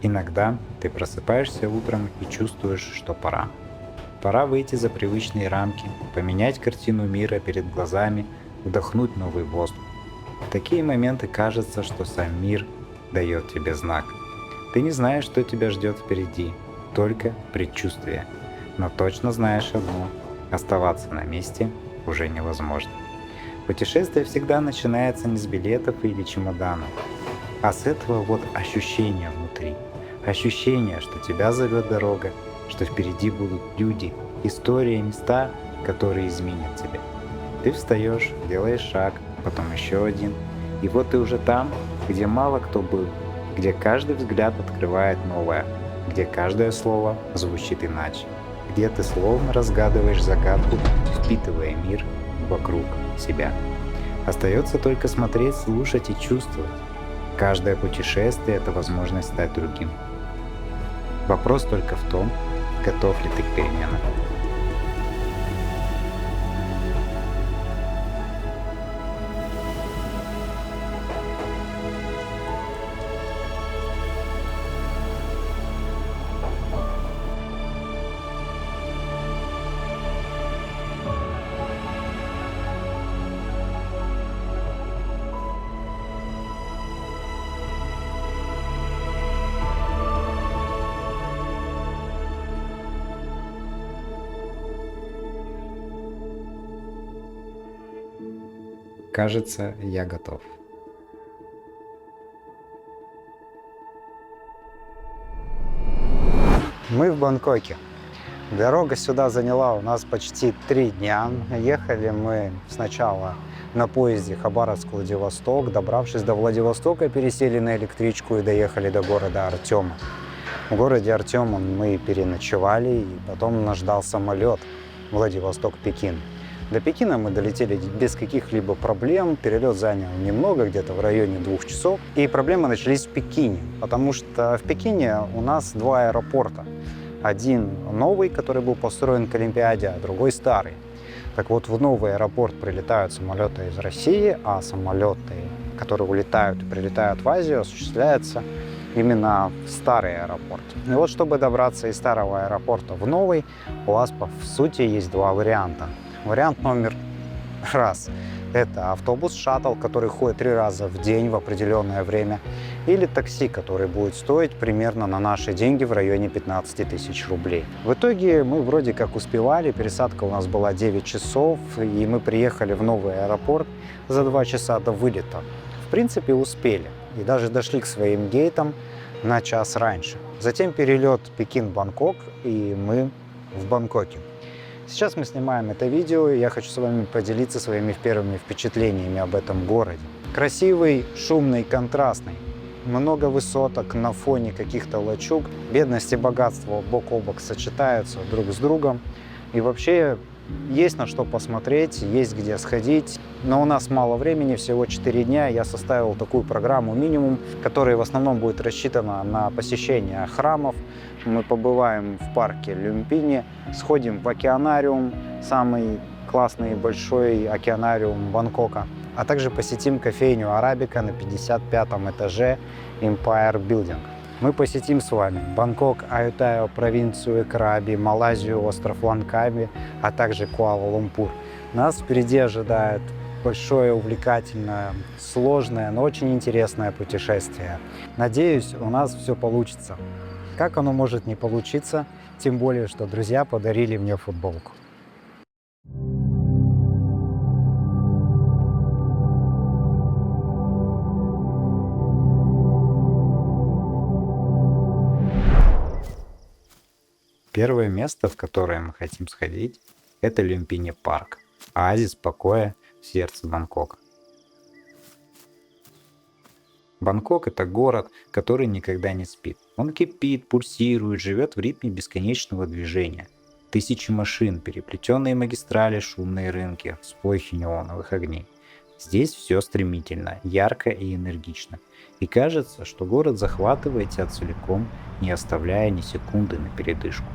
Иногда ты просыпаешься утром и чувствуешь, что пора. Пора выйти за привычные рамки, поменять картину мира перед глазами, вдохнуть новый воздух. В такие моменты кажется, что сам мир дает тебе знак. Ты не знаешь, что тебя ждет впереди, только предчувствие. Но точно знаешь одно — оставаться на месте уже невозможно. Путешествие всегда начинается не с билетов или чемоданов, а с этого вот ощущения внутри. Ощущение, что тебя зовет дорога, что впереди будут люди, истории, места, которые изменят тебя. Ты встаешь, делаешь шаг, потом еще один, и вот ты уже там, где мало кто был, где каждый взгляд открывает новое, где каждое слово звучит иначе, где ты словно разгадываешь загадку, впитывая мир вокруг себя. Остается только смотреть, слушать и чувствовать. Каждое путешествие — это возможность стать другим. Вопрос только в том, готов ли ты к переменам. Кажется, я готов. Мы в Бангкоке. Дорога сюда заняла у нас почти 3 дня. Ехали мы сначала на поезде Хабаровск-Владивосток. Добравшись до Владивостока, пересели на электричку и доехали до города Артема. В городе Артема мы переночевали, и потом нас ждал самолет Владивосток-Пекин. До Пекина мы долетели без каких-либо проблем. Перелет занял немного, где-то в районе 2 часов. И проблемы начались в Пекине, потому что в Пекине у нас 2 аэропорта. Один новый, который был построен к Олимпиаде, а другой старый. Так вот, в новый аэропорт прилетают самолеты из России, а самолеты, которые улетают и прилетают в Азию, осуществляются именно в старый аэропорт. И вот, чтобы добраться из старого аэропорта в новый, у вас, по сути, есть 2 варианта. Вариант номер 1 – это автобус-шаттл, который ходит 3 раза в день в определенное время, или такси, который будет стоить примерно на наши деньги в районе 15 тысяч рублей. В итоге мы вроде как успевали, пересадка у нас была 9 часов, и мы приехали в новый аэропорт за 2 часа до вылета. В принципе, успели, и даже дошли к своим гейтам на час раньше. Затем перелет Пекин-Бангкок, и мы в Бангкоке. Сейчас мы снимаем это видео, и я хочу с вами поделиться своими первыми впечатлениями об этом городе. Красивый, шумный, контрастный. Много высоток на фоне каких-то лачуг. Бедность и богатство бок о бок сочетаются друг с другом. И вообще есть на что посмотреть, есть где сходить. Но у нас мало времени, всего 4 дня. Я составил такую программу минимум, которая в основном будет рассчитана на посещение храмов. Мы побываем в парке Люмпини, сходим в океанариум, самый классный и большой океанариум Бангкока, а также посетим кофейню Арабика на 55-м этаже Empire Building. Мы посетим с вами Бангкок, Аютаю, провинцию Краби, Малайзию, остров Ланкави, а также Куала-Лумпур. Нас впереди ожидает большое, увлекательное, сложное, но очень интересное путешествие. Надеюсь, у нас все получится. Как оно может не получиться, тем более, что друзья подарили мне футболку. Первое место, в которое мы хотим сходить, это Люмпини парк, оазис покоя в сердце Бангкока. Бангкок — это город, который никогда не спит. Он кипит, пульсирует, живет в ритме бесконечного движения. Тысячи машин, переплетенные магистрали, шумные рынки, всполохи неоновых огней. Здесь все стремительно, ярко и энергично. И кажется, что город захватывает тебя целиком, не оставляя ни секунды на передышку.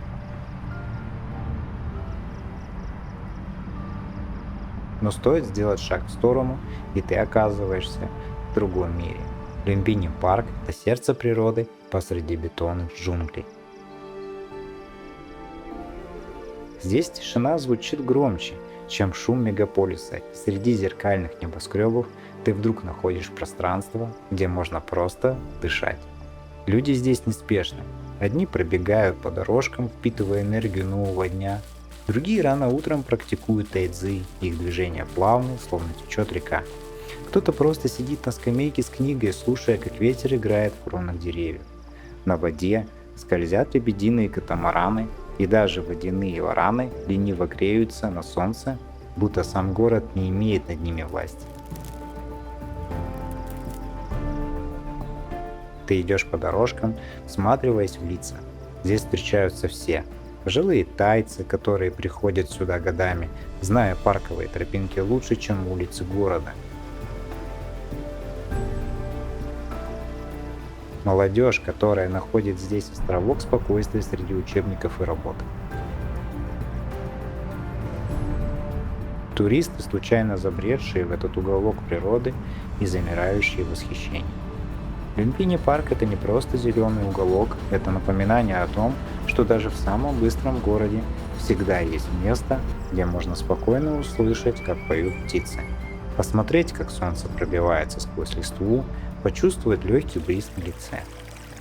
Но стоит сделать шаг в сторону, и ты оказываешься в другом мире. Люмбини-парк– это сердце природы посреди бетонных джунглей. Здесь тишина звучит громче, чем шум мегаполиса, и среди зеркальных небоскребов ты вдруг находишь пространство, где можно просто дышать. Люди здесь неспешны. Одни пробегают по дорожкам, впитывая энергию нового дня, другие рано утром практикуют тайцзи, их движение плавно, словно течет река. Кто-то просто сидит на скамейке с книгой, слушая, как ветер играет в кронах деревьев. На воде скользят лебединые катамараны, и даже водяные вараны лениво греются на солнце, будто сам город не имеет над ними власти. Ты идешь по дорожкам, всматриваясь в лица. Здесь встречаются все. Пожилые тайцы, которые приходят сюда годами, зная парковые тропинки лучше, чем улицы города. Молодежь, которая находит здесь островок спокойствия среди учебников и работы. Туристы, случайно забредшие в этот уголок природы и замирающие в восхищении. Люмбини-парк – это не просто зеленый уголок, это напоминание о том, что даже в самом быстром городе всегда есть место, где можно спокойно услышать, как поют птицы, посмотреть, как солнце пробивается сквозь листву, почувствовать легкий бриз на лице.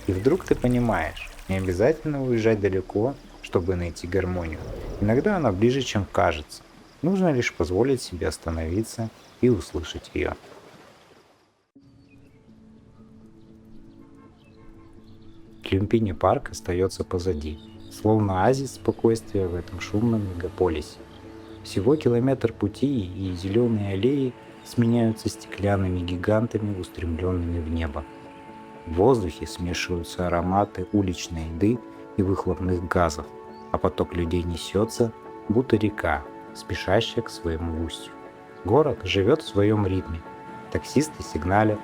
И вдруг ты понимаешь, не обязательно уезжать далеко, чтобы найти гармонию. Иногда она ближе, чем кажется. Нужно лишь позволить себе остановиться и услышать ее. Люмбини-парк остается позади, словно оазис спокойствия в этом шумном мегаполисе. Всего километр пути, и зеленые аллеи сменяются стеклянными гигантами, устремленными в небо. В воздухе смешиваются ароматы уличной еды и выхлопных газов, а поток людей несется, будто река, спешащая к своему устью. Город живет в своем ритме. Таксисты сигналят,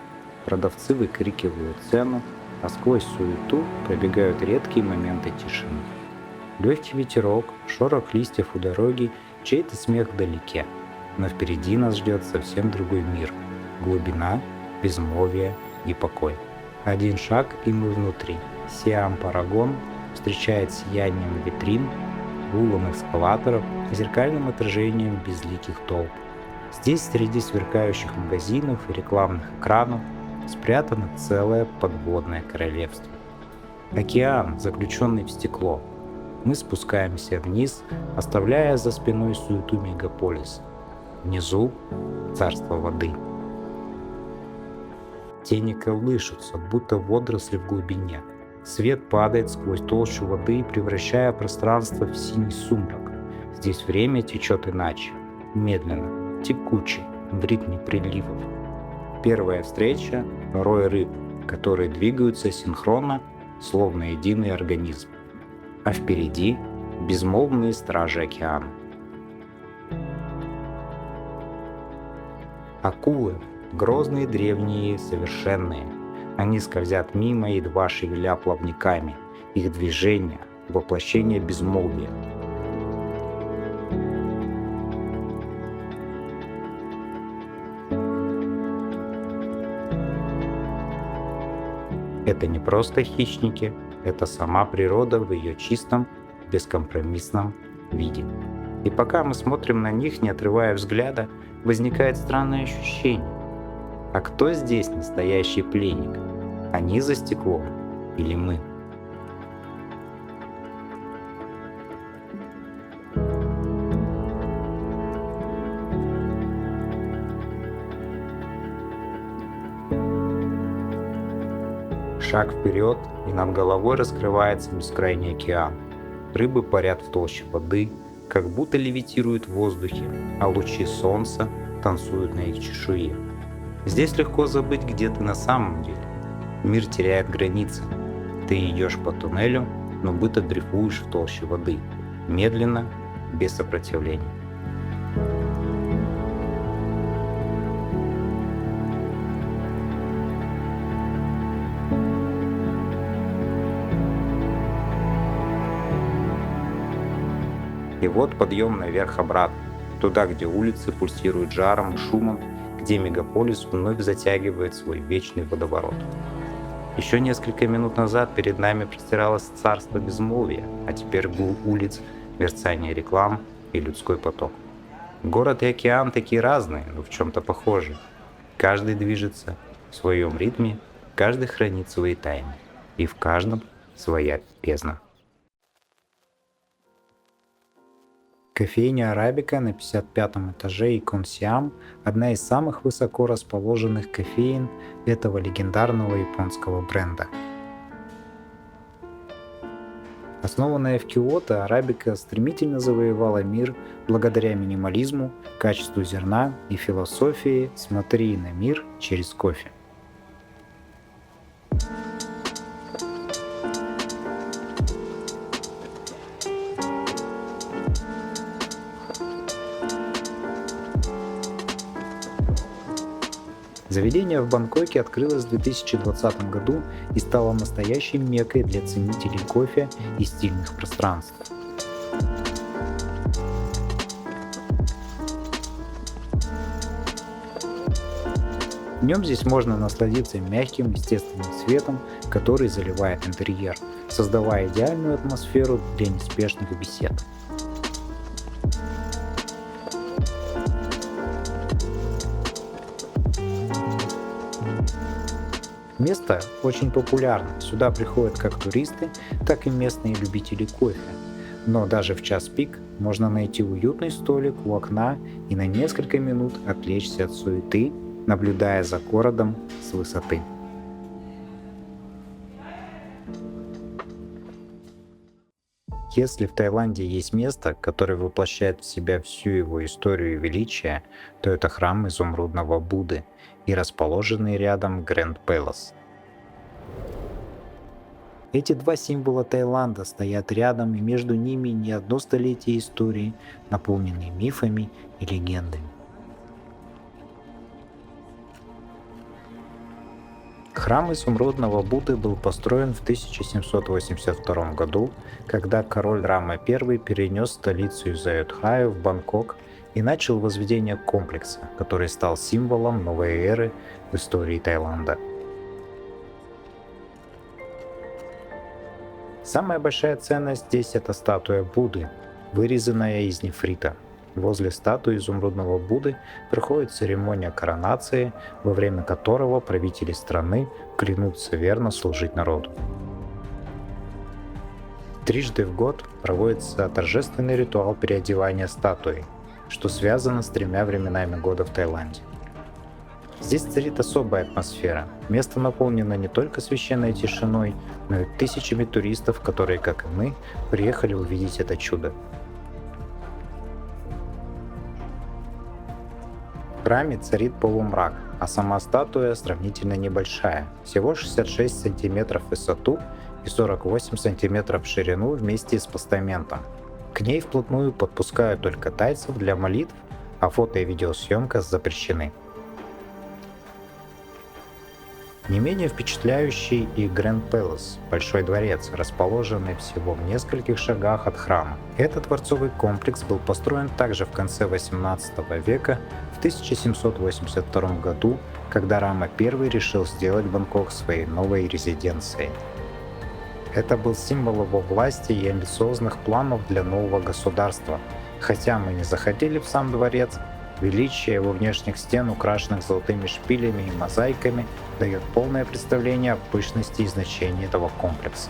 продавцы выкрикивают цену, а сквозь суету пробегают редкие моменты тишины. Легкий ветерок, шорох листьев у дороги, чей-то смех вдалеке. Но впереди нас ждет совсем другой мир. Глубина, безмолвие и покой. Один шаг, и мы внутри. Сиам Парагон встречает сиянием витрин, гулом эскалаторов, зеркальным отражением безликих толп. Здесь, среди сверкающих магазинов и рекламных экранов, спрятано целое подводное королевство. Океан, заключенный в стекло. Мы спускаемся вниз, оставляя за спиной суету мегаполиса. Внизу царство воды. Тени колышутся, будто водоросли в глубине. Свет падает сквозь толщу воды, превращая пространство в синий сумрак. Здесь время течет иначе, медленно, текуче, в ритме приливов. Первая встреча – рой рыб, которые двигаются синхронно, словно единый организм. А впереди – безмолвные стражи океана. Акулы – грозные, древние, совершенные. Они скользят мимо, едва шевеля плавниками. Их движение – воплощение безмолвия. Это не просто хищники, это сама природа в ее чистом, бескомпромиссном виде. И пока мы смотрим на них, не отрывая взгляда, возникает странное ощущение. А кто здесь настоящий пленник? Они за стеклом или мы? Шаг вперед, и над головой раскрывается бескрайний океан. Рыбы парят в толще воды, как будто левитируют в воздухе, а лучи солнца танцуют на их чешуе. Здесь легко забыть, где ты на самом деле. Мир теряет границы. Ты идешь по туннелю, но будто дрейфуешь в толще воды. Медленно, без сопротивления. И вот подъем наверх обратно, туда, где улицы пульсируют жаром и шумом, везде мегаполис вновь затягивает свой вечный водоворот. Еще несколько минут назад перед нами простиралось царство безмолвия, а теперь гул улиц, мерцание реклам и людской поток. Город и океан такие разные, но в чем-то похожи. Каждый движется в своем ритме, каждый хранит свои тайны, и в каждом своя бездна. Кофейня Арабика на 55-м этаже Икон Сиам – одна из самых высоко расположенных кофеен этого легендарного японского бренда. Основанная в Киото, арабика стремительно завоевала мир благодаря минимализму, качеству зерна и философии «смотри на мир через кофе». Заведение в Бангкоке открылось в 2020 году и стало настоящей меккой для ценителей кофе и стильных пространств. Днем здесь можно насладиться мягким естественным светом, который заливает интерьер, создавая идеальную атмосферу для неспешных бесед. Место очень популярно, сюда приходят как туристы, так и местные любители кофе. Но даже в час пик можно найти уютный столик у окна и на несколько минут отвлечься от суеты, наблюдая за городом с высоты. Если в Таиланде есть место, которое воплощает в себя всю его историю и величие, то это храм изумрудного Будды и расположенный рядом Грэнд Пэлас. Эти два символа Таиланда стоят рядом, и между ними не одно столетие истории, наполненной мифами и легендами. Храм изумрудного Будды был построен в 1782 году, когда король Рама I перенес столицу из Аютхаю в Бангкок и начал возведение комплекса, который стал символом новой эры в истории Таиланда. Самая большая ценность здесь — это статуя Будды, вырезанная из нефрита. Возле статуи изумрудного Будды проходит церемония коронации, во время которого правители страны клянутся верно служить народу. Трижды в год проводится торжественный ритуал переодевания статуи, что связано с тремя временами года в Таиланде. Здесь царит особая атмосфера. Место наполнено не только священной тишиной, но и тысячами туристов, которые, как и мы, приехали увидеть это чудо. В храме царит полумрак, а сама статуя сравнительно небольшая, всего 66 см в высоту и 48 см в ширину вместе с постаментом. К ней вплотную подпускают только тайцев для молитв, а фото и видеосъемка запрещены. Не менее впечатляющий и Грэнд Пэлас, большой дворец, расположенный всего в нескольких шагах от храма. Этот дворцовый комплекс был построен также в конце 18 века, в 1782 году, когда Рама I решил сделать Бангкок своей новой резиденцией. Это был символ его власти и амбициозных планов для нового государства. Хотя мы не заходили в сам дворец, величие его внешних стен, украшенных золотыми шпилями и мозаиками, дает полное представление о пышности и значении этого комплекса.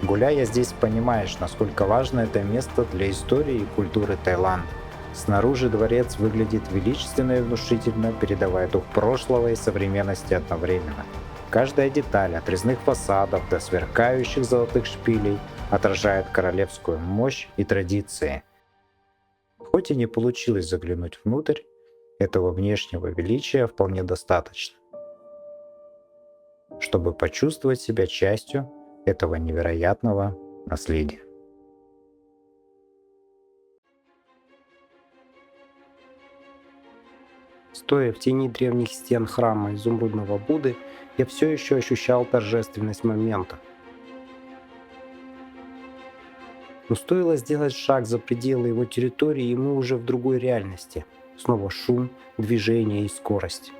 Гуляя здесь, понимаешь, насколько важно это место для истории и культуры Таиланда. Снаружи дворец выглядит величественно и внушительно, передавая дух прошлого и современности одновременно. Каждая деталь, от резных фасадов до сверкающих золотых шпилей, отражает королевскую мощь и традиции. Хоть и не получилось заглянуть внутрь, этого внешнего величия вполне достаточно, чтобы почувствовать себя частью этого невероятного наследия. Стоя в тени древних стен храма изумрудного Будды, я все еще ощущал торжественность момента. Но стоило сделать шаг за пределы его территории, и мы уже в другой реальности. снова шум, движение и скорость.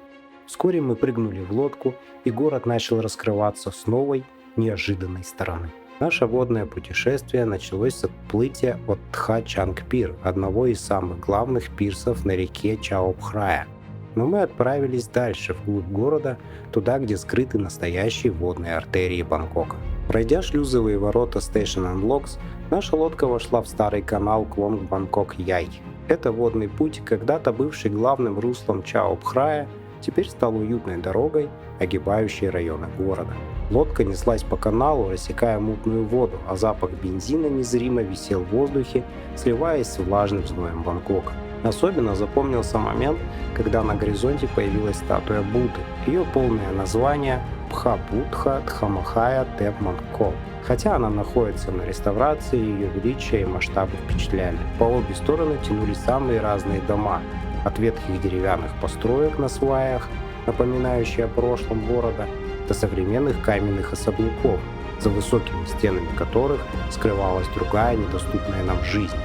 Вскоре мы прыгнули в лодку, и город начал раскрываться с новой, неожиданной стороны. Наше водное путешествие началось с отплытия от Тха-Чангпир, одного из самых главных пирсов на реке Чао-Пхрая. Но мы отправились дальше, вглубь города, туда, где скрыты настоящие водные артерии Бангкока. Пройдя шлюзовые ворота Station Unlocks, наша лодка вошла в старый канал Клонг-Бангкок-Яй. Это водный путь, когда-то бывший главным руслом Чао-Пхрая, теперь стал уютной дорогой, огибающей районы города. Лодка неслась по каналу, рассекая мутную воду, а запах бензина незримо висел в воздухе, сливаясь с влажным зноем Бангкока. Особенно запомнился момент, когда на горизонте появилась статуя Будды. Ее полное название Пха-Будха Дхамахая Теп Мангкок. Хотя она находится на реставрации, ее величие и масштабы впечатляли. По обе стороны тянулись самые разные дома, от ветхих деревянных построек на сваях, напоминающие о прошлом города, до современных каменных особняков, за высокими стенами которых скрывалась другая недоступная нам жизнь.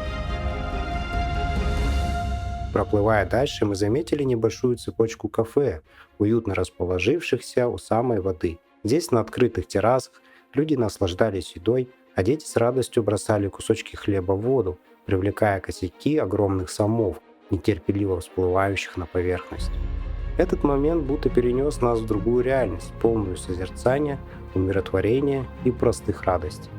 Проплывая дальше, мы заметили небольшую цепочку кафе, уютно расположившихся у самой воды. Здесь, на открытых террасах, люди наслаждались едой, а дети с радостью бросали кусочки хлеба в воду, привлекая косяки огромных сомов, нетерпеливо всплывающих на поверхность. Этот момент будто перенес нас в другую реальность, полную созерцания, умиротворения и простых радостей.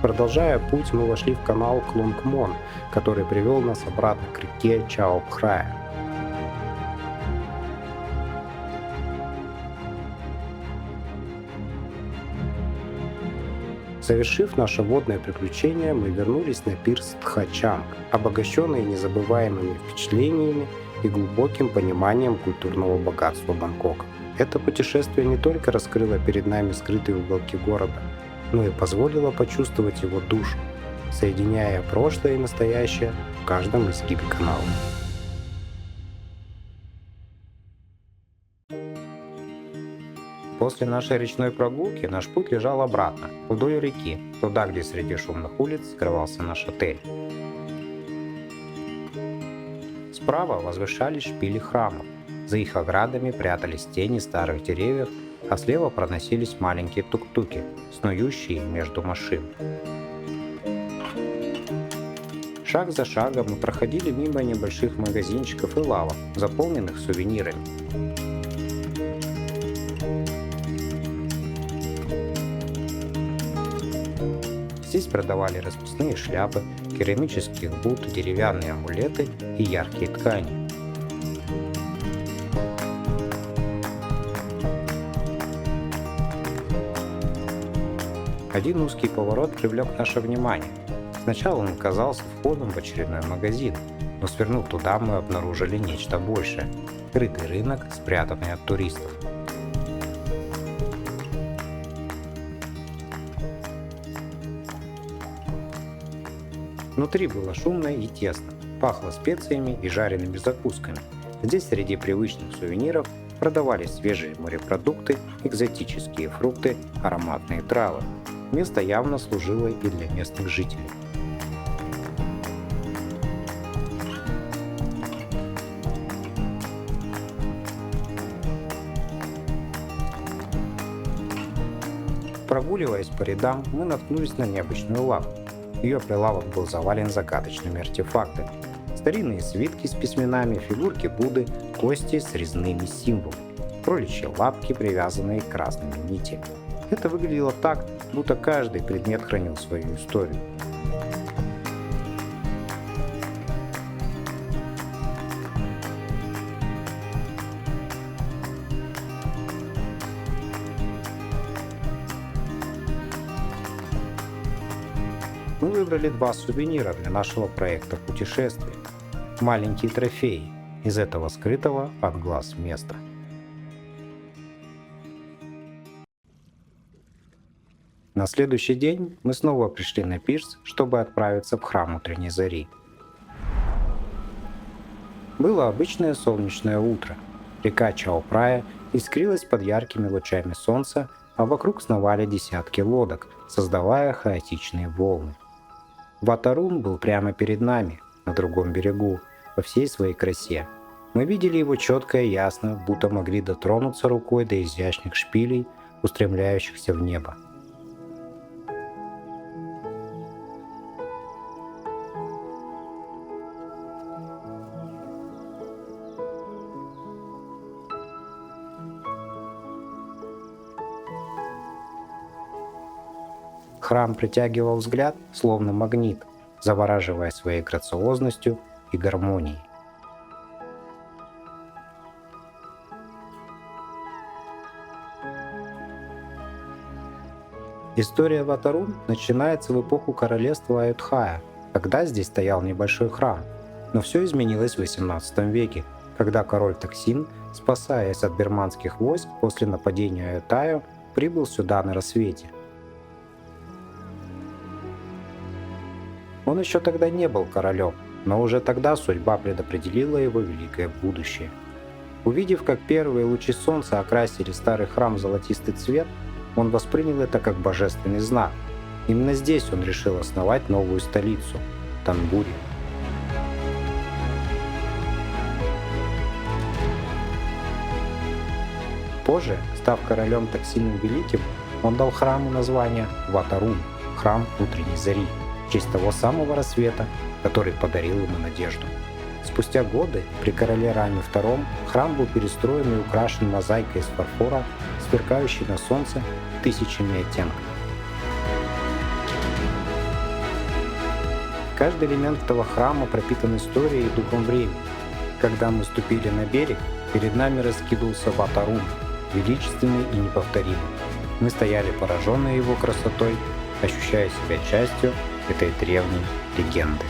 Продолжая путь, мы вошли в канал Клонгмон, который привел нас обратно к реке Чао-Пхрая. Совершив наше водное приключение, мы вернулись на пирс Тха-Чанг, обогащенные незабываемыми впечатлениями и глубоким пониманием культурного богатства Бангкока. Это путешествие не только раскрыло перед нами скрытые уголки города, но и позволило почувствовать его душу, соединяя прошлое и настоящее в каждом изгибе канала. После нашей речной прогулки наш путь лежал обратно, вдоль реки, туда, где среди шумных улиц скрывался наш отель. Справа возвышались шпили храмов, за их оградами прятались тени старых деревьев, а слева проносились маленькие тук-туки, снующие между машин. Шаг за шагом мы проходили мимо небольших магазинчиков и лавок, заполненных сувенирами. Здесь продавали расписные шляпы, керамические будды, деревянные амулеты и яркие ткани. Один узкий поворот привлек наше внимание. Сначала он казался входом в очередной магазин, но свернув туда, мы обнаружили нечто большее – скрытый рынок, спрятанный от туристов. Внутри было шумно и тесно, пахло специями и жареными закусками. Здесь среди привычных сувениров продавались свежие морепродукты, экзотические фрукты, ароматные травы. Место явно служило и для местных жителей. Прогуливаясь по рядам, мы наткнулись на необычную лавку. Ее прилавок был завален загадочными артефактами. Старинные свитки с письменами, фигурки Будды, кости с резными символами, кроличьи лапки, привязанные красными нитями. Это выглядело так, будто каждый предмет хранил свою историю. Мы выбрали 2 сувенира для нашего проекта путешествия. Маленькие трофеи из этого скрытого от глаз места. На следующий день мы снова пришли на пирс, чтобы отправиться в храм утренней зари. Было обычное солнечное утро. Река Чао-Прая искрилась под яркими лучами солнца, а вокруг сновали десятки лодок, создавая хаотичные волны. Ватарун был прямо перед нами, на другом берегу, во всей своей красе. Мы видели его четко и ясно, будто могли дотронуться рукой до изящных шпилей, устремляющихся в небо. Храм притягивал взгляд, словно магнит, завораживая своей грациозностью и гармонией. История Ватарун начинается в эпоху королевства Аюдхая, когда здесь стоял небольшой храм. Но все изменилось в XVIII веке, когда король Таксин, спасаясь от бирманских войск после нападения Аютаю, прибыл сюда на рассвете. Он еще тогда не был королем, но уже тогда судьба предопределила его великое будущее. Увидев, как первые лучи солнца окрасили старый храм в золотистый цвет, он воспринял это как божественный знак. Именно здесь он решил основать новую столицу – Танбури. Позже, став королем Таксином Великим, он дал храму название Ватарун – храм утренней зари, в честь того самого рассвета, который подарил ему надежду. Спустя годы, при короле Раме II, храм был перестроен и украшен мозаикой из фарфора, сверкающей на солнце тысячами оттенков. Каждый элемент этого храма пропитан историей и духом времени. Когда мы ступили на берег, перед нами раскинулся Ватарун, величественный и неповторимый. Мы стояли пораженные его красотой, ощущая себя частью этой древней легенды.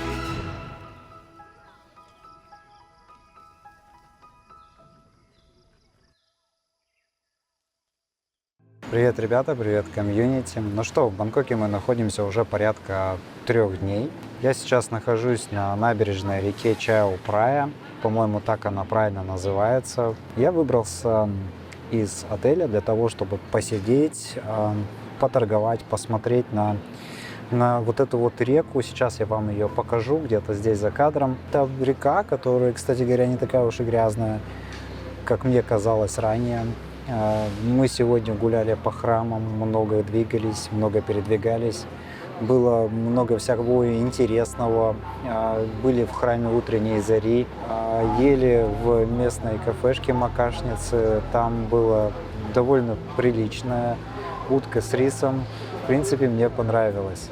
Привет, ребята, привет, комьюнити. Ну что, в Бангкоке мы находимся уже порядка 3 дней. Я сейчас нахожусь на набережной реке Чао-Прая. По-моему, так она правильно называется. Я выбрался из отеля для того, чтобы посидеть, поторговать, посмотреть на вот эту вот реку. Сейчас я вам ее покажу, где-то здесь за кадром. Это река, которая, кстати говоря, не такая уж и грязная, как мне казалось ранее. Мы сегодня гуляли по храмам, много двигались, много передвигались. Было много всякого интересного. Были в храме утренней зари, ели в местной кафешке Макашницы. Там было довольно приличная утка с рисом. В принципе, мне понравилось.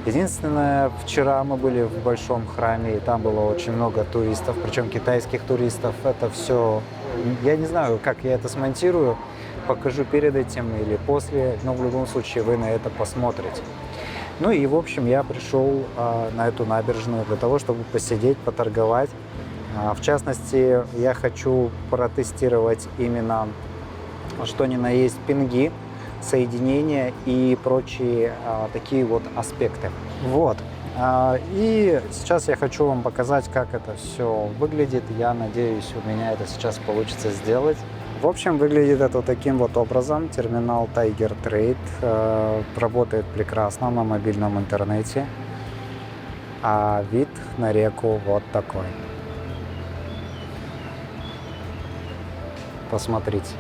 Единственное, вчера мы были в большом храме, и там было очень много туристов, причем китайских туристов. Это все, я не знаю, как я это смонтирую, покажу перед этим или после, но в любом случае вы на это посмотрите. Ну и, в общем, я пришел на эту набережную для того, чтобы посидеть, поторговать. В частности, я хочу протестировать именно, что ни на есть, пинги, соединения и прочие такие вот аспекты. Вот. И сейчас я хочу вам показать, как это все выглядит. Я надеюсь, у меня это сейчас получится сделать. В общем, выглядит это таким вот образом. Терминал Tiger Trade работает прекрасно на мобильном интернете. А вид на реку вот такой. Посмотрите.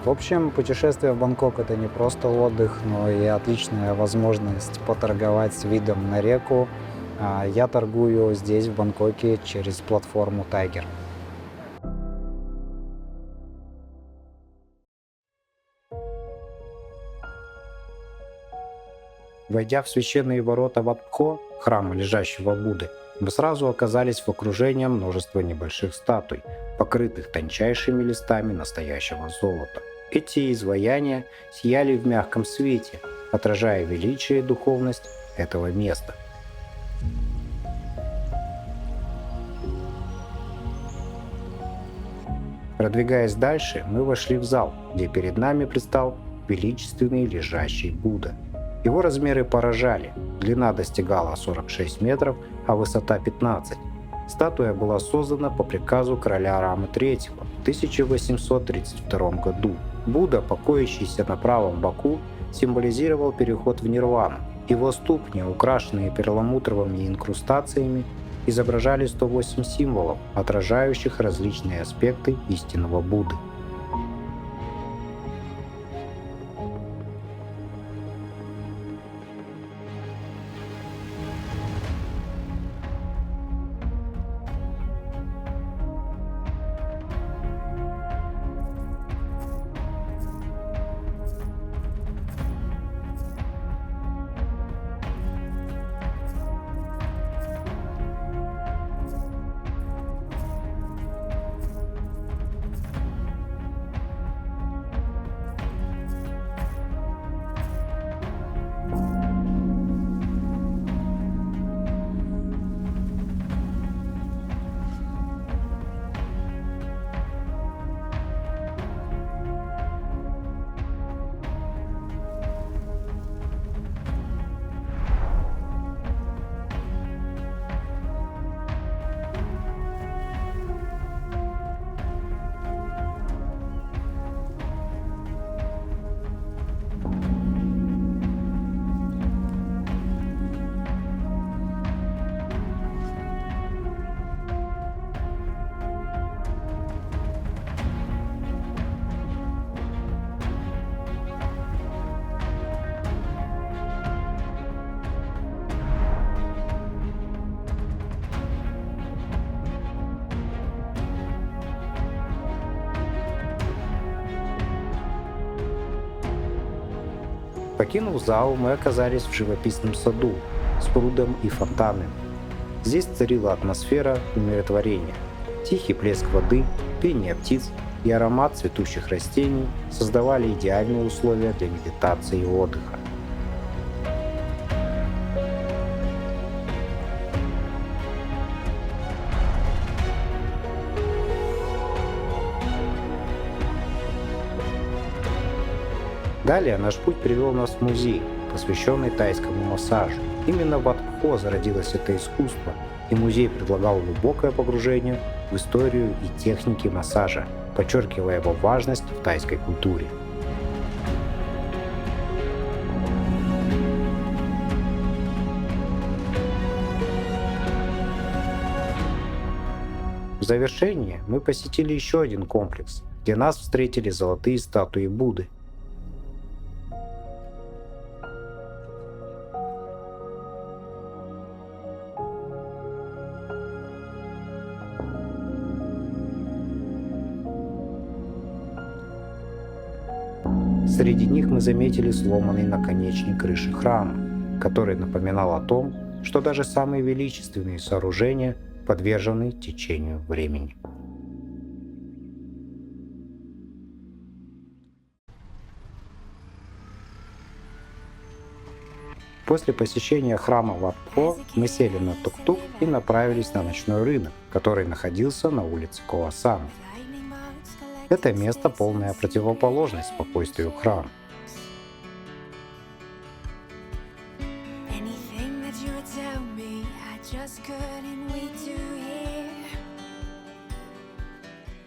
В общем, путешествие в Бангкок – это не просто отдых, но и отличная возможность поторговать с видом на реку. Я торгую здесь, в Бангкоке, через платформу Tiger. Войдя в священные ворота Wat Pho, храма, лежащего Будды, мы сразу оказались в окружении множества небольших статуй, покрытых тончайшими листами настоящего золота. Эти изваяния сияли в мягком свете, отражая величие и духовность этого места. Продвигаясь дальше, мы вошли в зал, где перед нами предстал величественный лежащий Будда. Его размеры поражали. Длина достигала 46 метров, а высота 15. Статуя была создана по приказу короля Рамы III в 1832 году. Будда, покоящийся на правом боку, символизировал переход в нирвану. Его ступни, украшенные перламутровыми инкрустациями, изображали 108 символов, отражающих различные аспекты истинного Будды. Покинув зал, мы оказались в живописном саду с прудом и фонтанами. Здесь царила атмосфера умиротворения. Тихий плеск воды, пение птиц и аромат цветущих растений создавали идеальные условия для медитации и отдыха. Далее наш путь привел нас в музей, посвященный тайскому массажу. Именно в Атпхо зародилось это искусство, и музей предлагал глубокое погружение в историю и техники массажа, подчеркивая его важность в тайской культуре. В завершение мы посетили еще один комплекс, где нас встретили золотые статуи Будды. Среди них мы заметили сломанный наконечник крыши храма, который напоминал о том, что даже самые величественные сооружения подвержены течению времени. После посещения храма в Атпхо мы сели на тук-тук и направились на ночной рынок, который находился на улице Коасан. Это место полная противоположность спокойствию храма.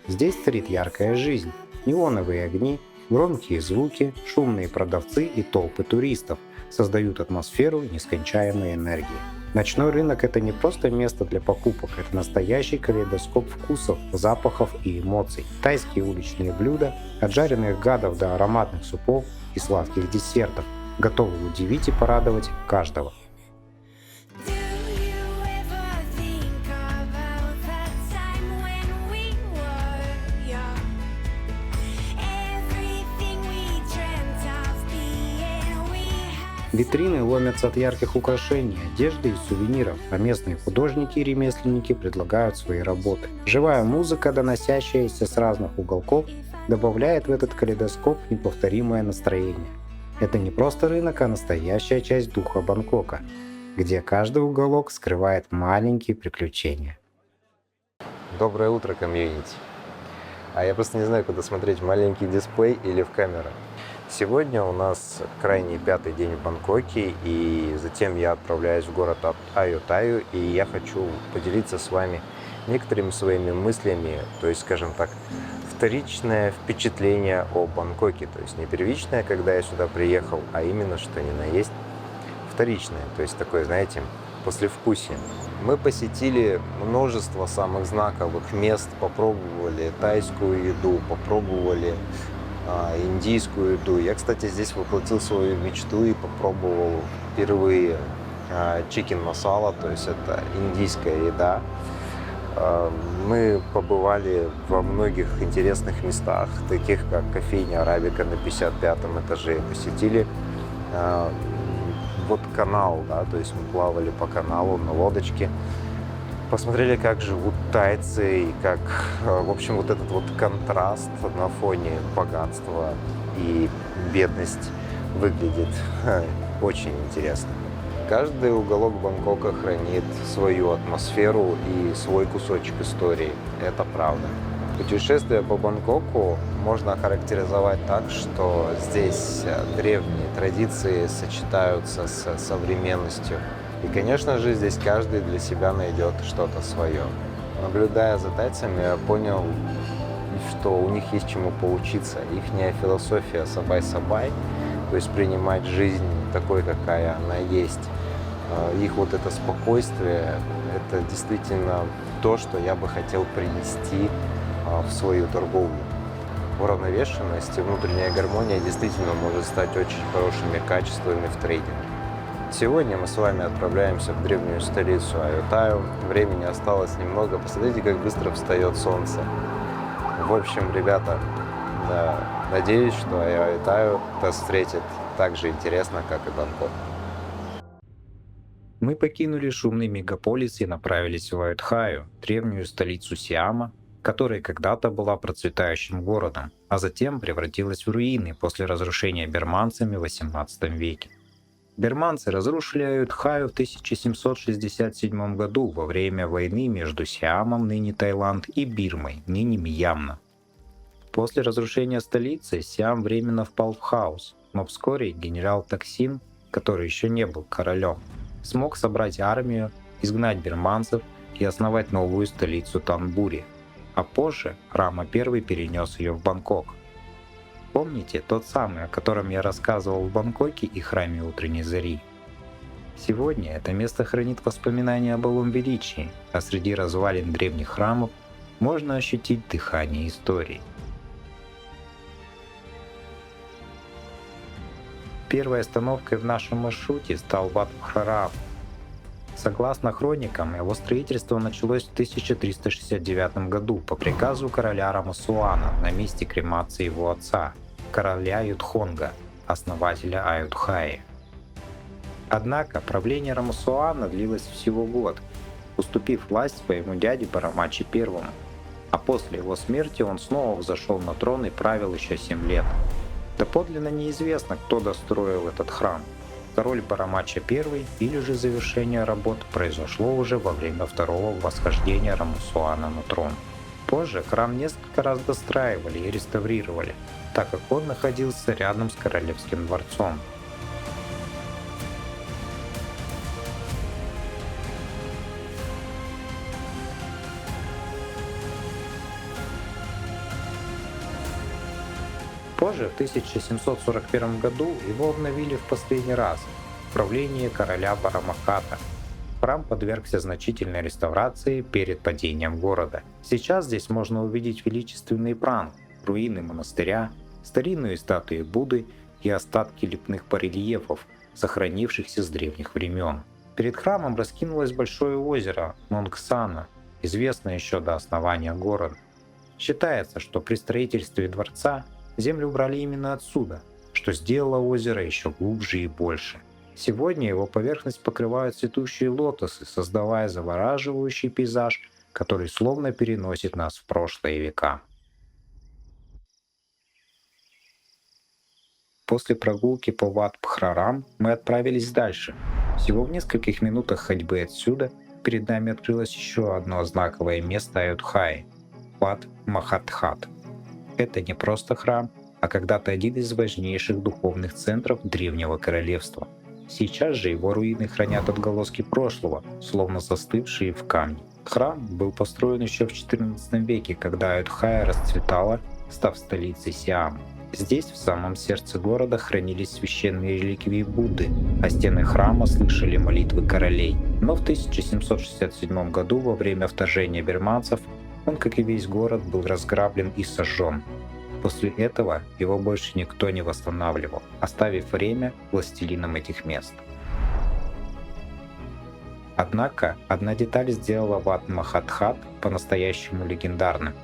Здесь царит яркая жизнь, неоновые огни, громкие звуки, шумные продавцы и толпы туристов создают атмосферу нескончаемой энергии. Ночной рынок — это не просто место для покупок, это настоящий калейдоскоп вкусов, запахов и эмоций. Тайские уличные блюда, от жареных гадов до ароматных супов и сладких десертов, готовы удивить и порадовать каждого. Витрины ломятся от ярких украшений, одежды и сувениров, а местные художники и ремесленники предлагают свои работы. Живая музыка, доносящаяся с разных уголков, добавляет в этот калейдоскоп неповторимое настроение. Это не просто рынок, а настоящая часть духа Бангкока, где каждый уголок скрывает маленькие приключения. Доброе утро, комьюнити. А я просто не знаю, куда смотреть, маленький дисплей или в камеру. Сегодня у нас крайний пятый день в Бангкоке, и затем я отправляюсь в город Аютаю, и я хочу поделиться с вами некоторыми своими мыслями, то есть, скажем так, вторичное впечатление о Бангкоке, то есть не первичное, когда я сюда приехал, а именно, что ни на есть, вторичное, то есть такое, знаете, послевкусие. Мы посетили множество самых знаковых мест, попробовали тайскую еду, попробовали индийскую еду. Я, кстати, здесь воплотил свою мечту и попробовал впервые чикен масала, то есть это индийская еда. Мы побывали во многих интересных местах, таких как кофейня Арабика на 55-м этаже, посетили вот канал, да, то есть мы плавали по каналу на лодочке, посмотрели, как живут тайцы и как, в общем, вот этот вот контраст на фоне богатства и бедность выглядит очень интересно. Каждый уголок Бангкока хранит свою атмосферу и свой кусочек истории. Это правда. Путешествие по Бангкоку можно охарактеризовать так, что здесь древние традиции сочетаются с современностью. И, конечно же, здесь каждый для себя найдет что-то свое. Наблюдая за тайцами, я понял, что у них есть чему поучиться. Ихняя философия сабай-сабай, то есть принимать жизнь такой, какая она есть. Их вот это спокойствие, это действительно то, что я бы хотел принести в свою торговлю. Уравновешенность и внутренняя гармония действительно может стать очень хорошими качествами в трейдинге. Сегодня мы с вами отправляемся в древнюю столицу Аютаю. Времени осталось немного. Посмотрите, как быстро встает солнце. В общем, ребята, да, надеюсь, что Аютаю нас встретит так же интересно, как и Бангкок. Мы покинули шумный мегаполис и направились в Аютхаю, древнюю столицу Сиама, которая когда-то была процветающим городом, а затем превратилась в руины после разрушения бирманцами в XVIII веке. Бирманцы разрушили Аютхаю в 1767 году во время войны между Сиамом, ныне Таиланд, и Бирмой, ныне Мьянма. После разрушения столицы Сиам временно впал в хаос, но вскоре генерал Таксин, который еще не был королем, смог собрать армию, изгнать бирманцев и основать новую столицу Танбури, а позже Рама I перенес ее в Бангкок. Помните тот самый, о котором я рассказывал в Бангкоке и храме утренней зари? Сегодня это место хранит воспоминания о былом величии, а среди развалин древних храмов можно ощутить дыхание истории. Первой остановкой в нашем маршруте стал Wat Phrarap. Согласно хроникам, его строительство началось в 1369 году по приказу короля Рамасуана на месте кремации его отца, короля Ютхонга, основателя Аютхаи. Однако правление Рамасуана длилось всего год, уступив власть своему дяде Парамаче I, а после его смерти он снова взошел на трон и правил еще 7 лет. Доподлинно неизвестно, кто достроил этот храм, король Парамача I или же завершение работ произошло уже во время второго восхождения Рамасуана на трон. Позже храм несколько раз достраивали и реставрировали, так как он находился рядом с королевским дворцом. Позже, в 1741 году, его обновили в последний раз в правлении короля Барамахата. Храм подвергся значительной реставрации перед падением города. Сейчас здесь можно увидеть величественный пранг, руины монастыря, старинные статуи Будды и остатки лепных барельефов, сохранившихся с древних времен. Перед храмом раскинулось большое озеро Монгсана, известное еще до основания города. Считается, что при строительстве дворца землю убрали именно отсюда, что сделало озеро еще глубже и больше. Сегодня его поверхность покрывают цветущие лотосы, создавая завораживающий пейзаж, который словно переносит нас в прошлые века. После прогулки по Wat Phrarap мы отправились дальше. Всего в нескольких минутах ходьбы отсюда перед нами открылось еще одно знаковое место Аютхаи – Wat Mahathat. Это не просто храм, а когда-то один из важнейших духовных центров Древнего Королевства. Сейчас же его руины хранят отголоски прошлого, словно застывшие в камне. Храм был построен еще в XIV веке, когда Аюдхая расцветала, став столицей Сиама. Здесь, в самом сердце города, хранились священные реликвии Будды, а стены храма слышали молитвы королей. Но в 1767 году, во время вторжения бирманцев, он, как и весь город, был разграблен и сожжен. После этого его больше никто не восстанавливал, оставив время властелинам этих мест. Однако, одна деталь сделала Ват Махатхат по-настоящему легендарным.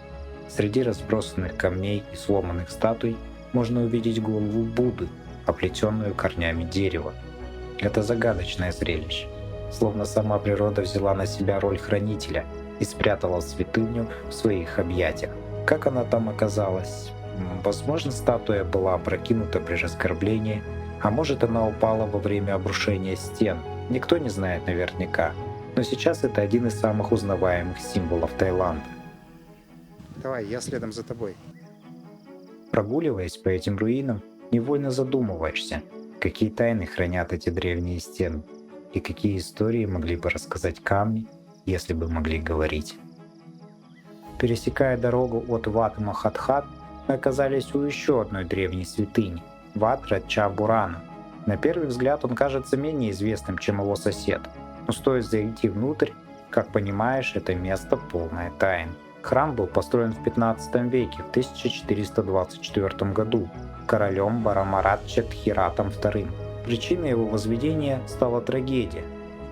Среди разбросанных камней и сломанных статуй можно увидеть голову Будды, оплетенную корнями дерева. Это загадочное зрелище. Словно сама природа взяла на себя роль хранителя и спрятала святыню в своих объятиях. Как она там оказалась? Возможно, статуя была опрокинута при раскорблении, а может, она упала во время обрушения стен. Никто не знает наверняка. Но сейчас это один из самых узнаваемых символов Таиланда. Давай, я следом за тобой. Прогуливаясь по этим руинам, невольно задумываешься, какие тайны хранят эти древние стены, и какие истории могли бы рассказать камни, если бы могли говорить. Пересекая дорогу от Ват Махатхат, мы оказались у еще одной древней святыни – Ват Раджа Бурана. На первый взгляд он кажется менее известным, чем его сосед, но стоит зайти внутрь, как понимаешь, это место полное тайн. Храм был построен в 15 веке, в 1424 году, королем Барамарадча Тхиратом II. Причиной его возведения стала трагедия.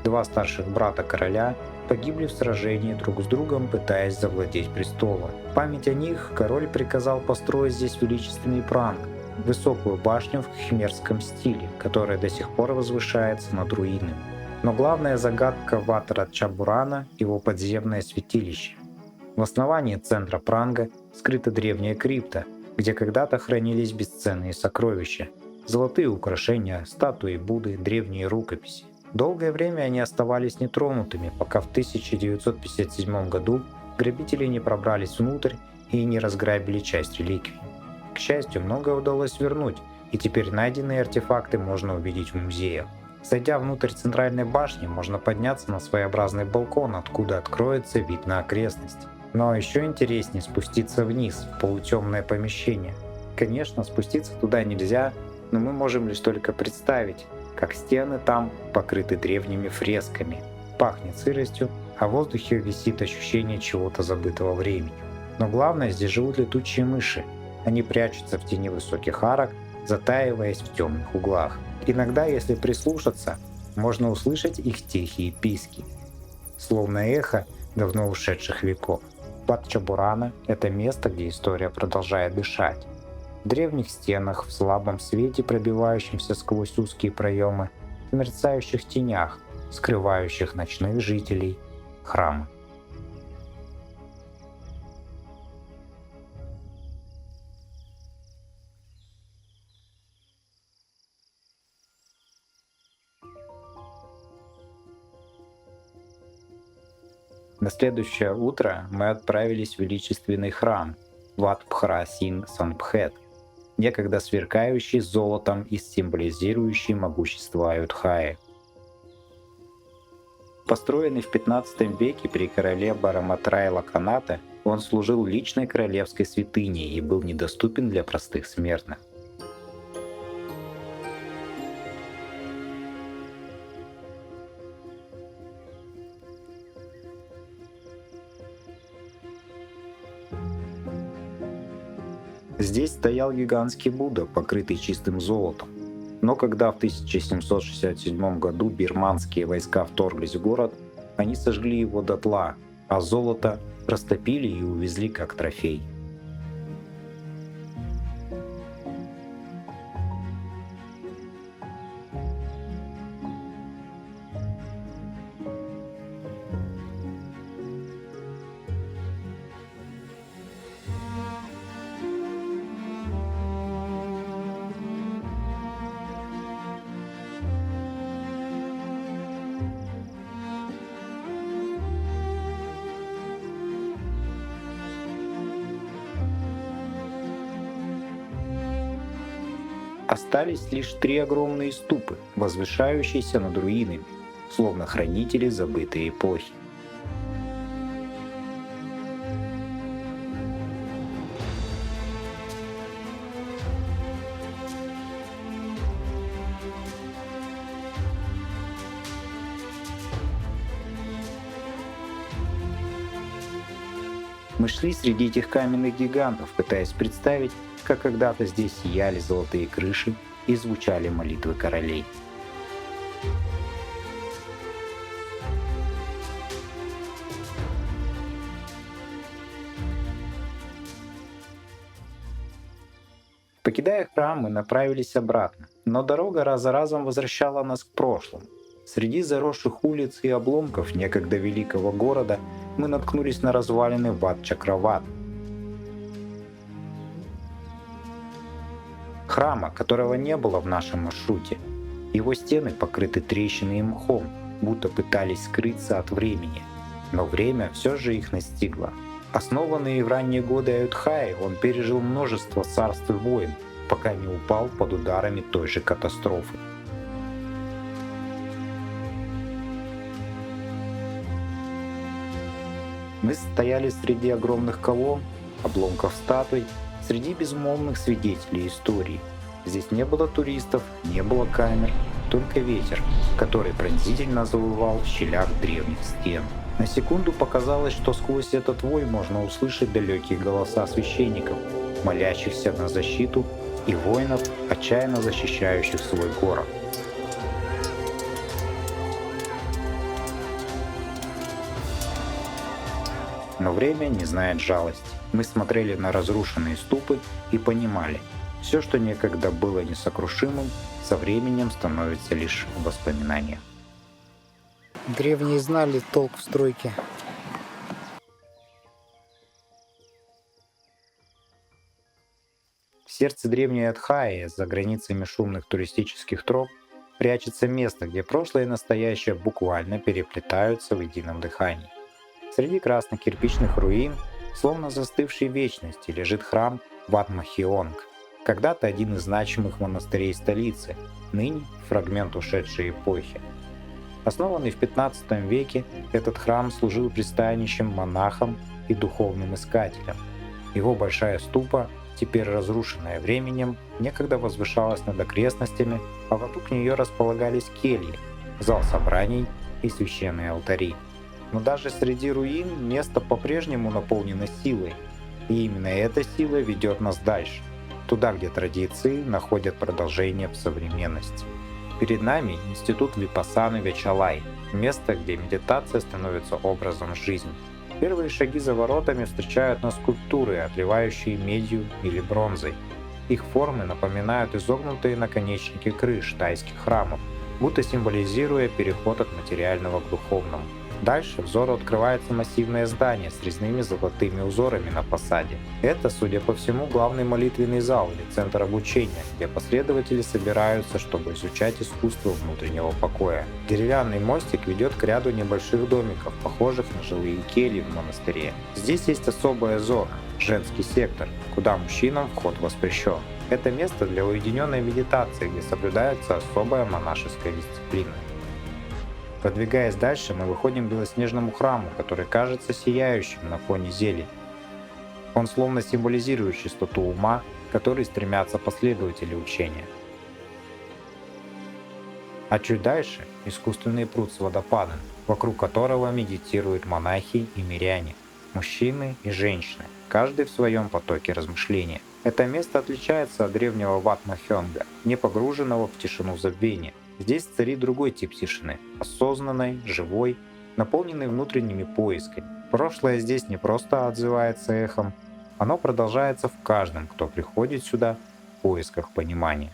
Два старших брата короля погибли в сражении друг с другом, пытаясь завладеть престолом. В память о них король приказал построить здесь величественный пранг, высокую башню в хмерском стиле, которая до сих пор возвышается над руинами. Но главная загадка Ват Раджа Бурана – его подземное святилище. В основании центра пранга скрыта древняя крипта, где когда-то хранились бесценные сокровища. Золотые украшения, статуи Будды, древние рукописи. Долгое время они оставались нетронутыми, пока в 1957 году грабители не пробрались внутрь и не разграбили часть реликвий. К счастью, многое удалось вернуть, и теперь найденные артефакты можно увидеть в музеях. Зайдя внутрь центральной башни, можно подняться на своеобразный балкон, откуда откроется вид на окрестности. Но еще интереснее спуститься вниз, в полутемное помещение. Конечно, спуститься туда нельзя, но мы можем лишь только представить, как стены там покрыты древними фресками. Пахнет сыростью, а в воздухе висит ощущение чего-то забытого времени. Но главное, здесь живут летучие мыши. Они прячутся в тени высоких арок, затаиваясь в темных углах. Иногда, если прислушаться, можно услышать их тихие писки, словно эхо давно ушедших веков. Ват Раджа Бурана – это место, где история продолжает дышать. В древних стенах, в слабом свете, пробивающемся сквозь узкие проемы, в мерцающих тенях, скрывающих ночных жителей храма. На следующее утро мы отправились в величественный храм Wat Phra Singh Songphet, некогда сверкающий золотом и символизирующий могущество Аюдхаи. Построенный в 15 веке при короле Бараматрайла Каната, он служил личной королевской святыней и был недоступен для простых смертных. Здесь стоял гигантский Будда, покрытый чистым золотом. Но когда в 1767 году бирманские войска вторглись в город, они сожгли его дотла, а золото растопили и увезли как трофей. Остались лишь 3 огромные ступы, возвышающиеся над руинами, словно хранители забытой эпохи. Мы шли среди этих каменных гигантов, пытаясь представить, как когда-то здесь сияли золотые крыши и звучали молитвы королей. Покидая храм, мы направились обратно, но дорога раз за разом возвращала нас к прошлому. Среди заросших улиц и обломков некогда великого города мы наткнулись на развалины Ват-Чакрават, храма, которого не было в нашем маршруте. Его стены покрыты трещиной и мхом, будто пытались скрыться от времени. Но время все же их настигло. Основанный в ранние годы Аюдхаи, он пережил множество царств и войн, пока не упал под ударами той же катастрофы. Мы стояли среди огромных колонн, обломков статуй, среди безмолвных свидетелей истории. Здесь не было туристов, не было камер, только ветер, который пронзительно завывал в щелях древних стен. На секунду показалось, что сквозь этот вой можно услышать далекие голоса священников, молящихся на защиту, и воинов, отчаянно защищающих свой город. Но время не знает жалости. Мы смотрели на разрушенные ступы и понимали, все, что некогда было несокрушимым, со временем становится лишь воспоминанием. Древние знали толк в стройке. В сердце древней Адхаи, за границами шумных туристических троп, прячется место, где прошлое и настоящее буквально переплетаются в едином дыхании. Среди красных кирпичных руин, словно застывшей вечности, лежит храм Ват-Махионг, когда-то один из значимых монастырей столицы, ныне фрагмент ушедшей эпохи. Основанный в 15 веке, этот храм служил пристанищем монахам и духовным искателям. Его большая ступа, теперь разрушенная временем, некогда возвышалась над окрестностями, а вокруг нее располагались кельи, зал собраний и священные алтари. Но даже среди руин место по-прежнему наполнено силой, и именно эта сила ведет нас дальше, туда, где традиции находят продолжение в современности. Перед нами институт Випассаны Вечалай, место, где медитация становится образом жизни. Первые шаги за воротами встречают нас скульптуры, отливающие медью или бронзой. Их формы напоминают изогнутые наконечники крыш тайских храмов, будто символизируя переход от материального к духовному. Дальше взору открывается массивное здание с резными золотыми узорами на фасаде. Это, судя по всему, главный молитвенный зал или центр обучения, где последователи собираются, чтобы изучать искусство внутреннего покоя. Деревянный мостик ведет к ряду небольших домиков, похожих на жилые кельи в монастыре. Здесь есть особая зона – женский сектор, куда мужчинам вход воспрещен. Это место для уединенной медитации, где соблюдается особая монашеская дисциплина. Продвигаясь дальше, мы выходим к белоснежному храму, который кажется сияющим на фоне зелени. Он словно символизирует чистоту ума, к которой стремятся последователи учения. А чуть дальше — искусственный пруд с водопадом, вокруг которого медитируют монахи и миряне, мужчины и женщины, каждый в своем потоке размышления. Это место отличается от древнего Ват-Махёнга, не погруженного в тишину забвения. Здесь царит другой тип тишины, осознанной, живой, наполненной внутренними поисками. Прошлое здесь не просто отзывается эхом, оно продолжается в каждом, кто приходит сюда в поисках понимания.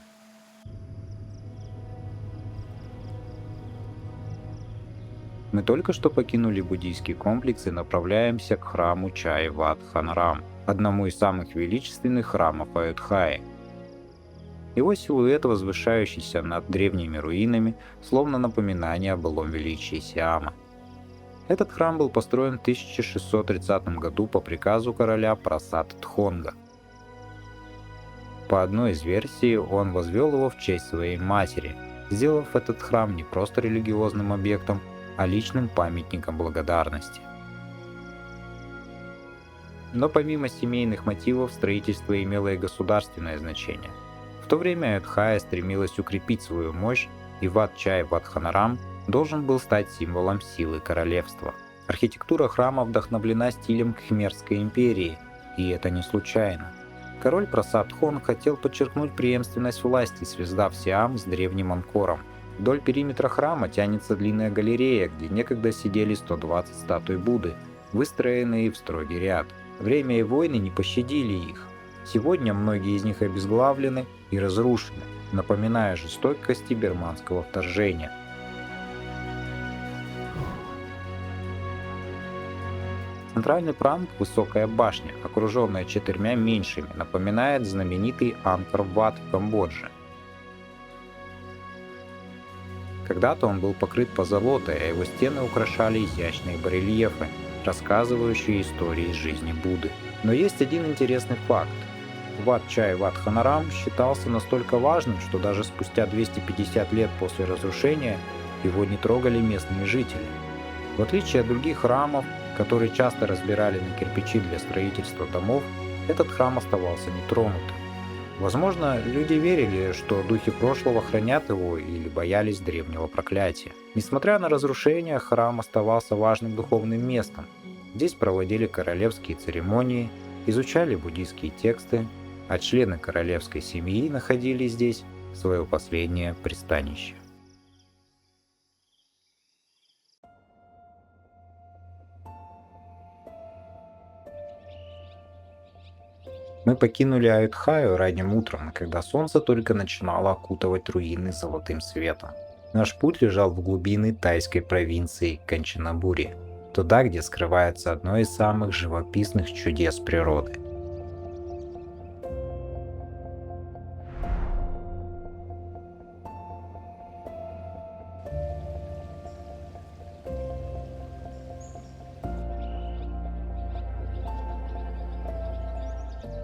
Мы только что покинули буддийский комплекс и направляемся к храму Чай Ват Ханрам, одному из самых величественных храмов Аюдхаи. Его силуэт, возвышающийся над древними руинами, словно напоминание о былом величии Сиама. Этот храм был построен в 1630 году по приказу короля Прасад Тхонга. По одной из версий, он возвел его в честь своей матери, сделав этот храм не просто религиозным объектом, а личным памятником благодарности. Но помимо семейных мотивов, строительство имело и государственное значение. В то время Ayutthaya стремилась укрепить свою мощь, и Wat Chai Vadhanaram должен был стать символом силы королевства. Архитектура храма вдохновлена стилем Кхмерской империи, и это не случайно. Король Прасад Хон хотел подчеркнуть преемственность власти, связав Сиам с древним Анкором. Вдоль периметра храма тянется длинная галерея, где некогда сидели 120 статуй Будды, выстроенные в строгий ряд. Время и войны не пощадили их. Сегодня многие из них обезглавлены и разрушены, напоминая жестокости бирманского вторжения. Центральный пранг, высокая башня, окруженная 4 меньшими, напоминает знаменитый Ангкор-Ват в Камбодже. Когда-то он был покрыт позолотой, а его стены украшали изящные барельефы, рассказывающие истории из жизни Будды. Но есть один интересный факт. Wat Chai Vadhanaram считался настолько важным, что даже спустя 250 лет после разрушения его не трогали местные жители. В отличие от других храмов, которые часто разбирали на кирпичи для строительства домов, этот храм оставался нетронутым. Возможно, люди верили, что духи прошлого хранят его или боялись древнего проклятия. Несмотря на разрушения, храм оставался важным духовным местом. Здесь проводили королевские церемонии, изучали буддийские тексты, а члены королевской семьи находили здесь свое последнее пристанище. Мы покинули Ayutthaya ранним утром, когда солнце только начинало окутывать руины золотым светом. Наш путь лежал в глубины тайской провинции Канчанабури, туда, где скрывается одно из самых живописных чудес природы.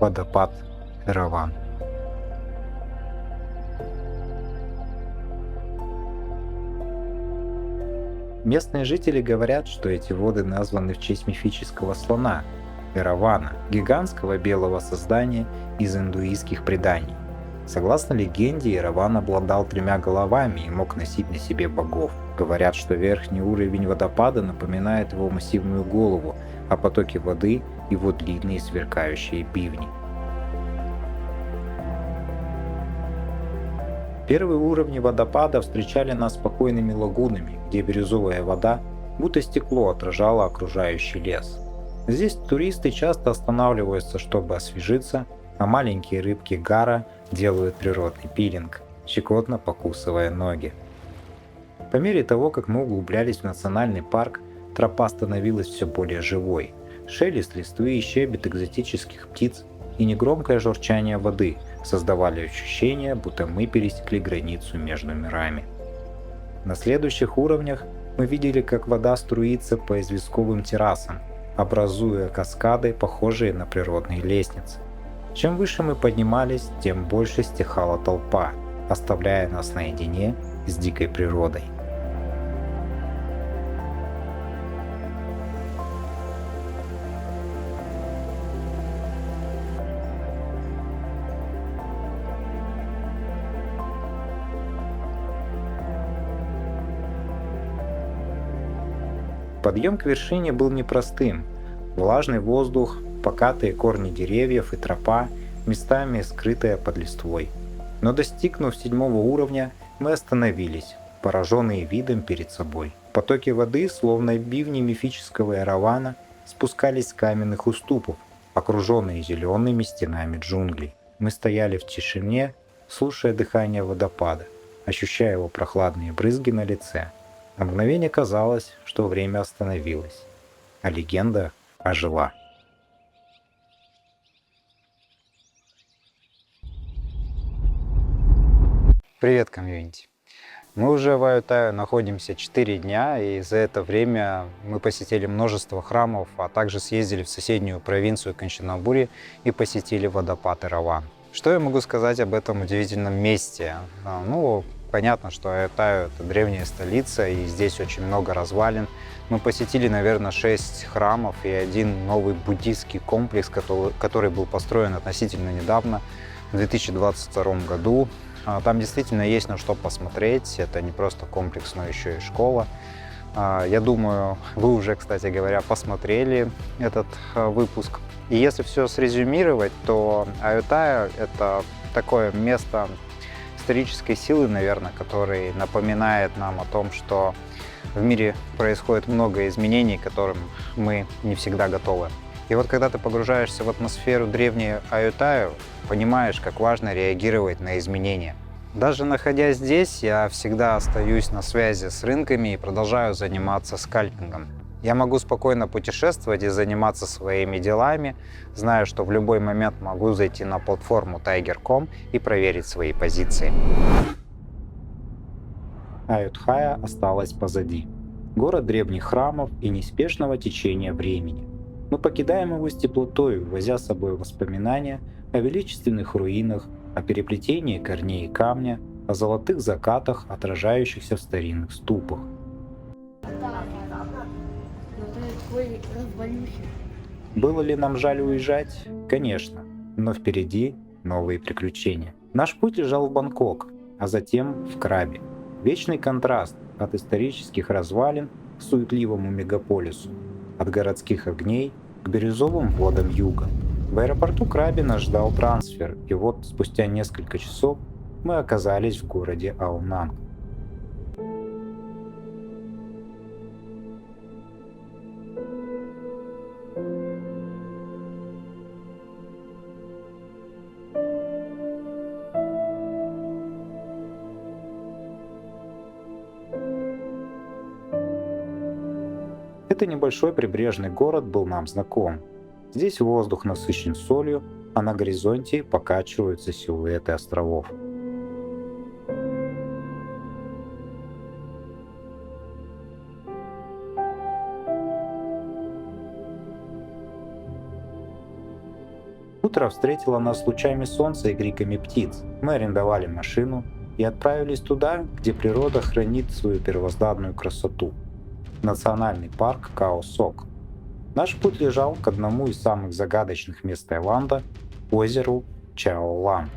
Водопад Эраван. Местные жители говорят, что эти воды названы в честь мифического слона Эравана, гигантского белого создания из индуистских преданий. Согласно легенде, Эраван обладал 3 головами и мог носить на себе богов. Говорят, что верхний уровень водопада напоминает его массивную голову, а потоки воды — его длинные сверкающие бивни. Первые уровни водопада встречали нас спокойными лагунами, где бирюзовая вода, будто стекло, отражала окружающий лес. Здесь туристы часто останавливаются, чтобы освежиться, а маленькие рыбки гара делают природный пилинг, щекотно покусывая ноги. По мере того, как мы углублялись в национальный парк, тропа становилась все более живой. Шелест листвы и щебет экзотических птиц и негромкое журчание воды создавали ощущение, будто мы пересекли границу между мирами. На следующих уровнях мы видели, как вода струится по известковым террасам, образуя каскады, похожие на природные лестницы. Чем выше мы поднимались, тем больше стихала толпа, оставляя нас наедине с дикой природой. Подъем к вершине был непростым. Влажный воздух, покатые корни деревьев и тропа, местами скрытая под листвой. Но достигнув 7-го уровня, мы остановились, пораженные видом перед собой. Потоки воды, словно бивни мифического Эравана, спускались с каменных уступов, окруженные зелеными стенами джунглей. Мы стояли в тишине, слушая дыхание водопада, ощущая его прохладные брызги на лице. На мгновение казалось, что время остановилось, а легенда ожила. Привет, комьюнити! Мы уже в Ayutthaya находимся 4 дня, и за это время мы посетили множество храмов, а также съездили в соседнюю провинцию Канчанабури и посетили водопад Эраван. Что я могу сказать об этом удивительном месте? Ну, понятно, что Аютаю — это древняя столица, и здесь очень много развалин. Мы посетили, наверное, 6 храмов и один новый буддийский комплекс, который был построен относительно недавно, в 2022 году. Там действительно есть на что посмотреть. Это не просто комплекс, но еще и школа. Я думаю, вы уже, кстати говоря, посмотрели этот выпуск. И если все срезюмировать, то Аютая — это такое место исторической силы, наверное, который напоминает нам о том, что в мире происходит много изменений, к которым мы не всегда готовы. И вот когда ты погружаешься в атмосферу древней Аютаю, понимаешь, как важно реагировать на изменения. Даже находясь здесь, я всегда остаюсь на связи с рынками и продолжаю заниматься скальпингом. Я могу спокойно путешествовать и заниматься своими делами, зная, что в любой момент могу зайти на платформу Tiger.com и проверить свои позиции. Аютхая осталась позади. Город древних храмов и неспешного течения времени. Мы покидаем его с теплотой, возя с собой воспоминания о величественных руинах, о переплетении корней и камня, о золотых закатах, отражающихся в старинных ступах. Было ли нам жаль уезжать? Конечно, но впереди новые приключения. Наш путь лежал в Бангкок, а затем в Крабе. Вечный контраст от исторических развалин к суетливому мегаполису, от городских огней к бирюзовым водам юга. В аэропорту Краби нас ждал трансфер, и вот спустя несколько часов мы оказались в городе Аонанг. Этот небольшой прибрежный город был нам знаком. Здесь воздух насыщен солью, а на горизонте покачиваются силуэты островов. Утро встретило нас лучами солнца и криками птиц. Мы арендовали машину и отправились туда, где природа хранит свою первозданную красоту. Национальный парк Као-Сок. Наш путь лежал к одному из самых загадочных мест Таиланда – озеру Чаолан.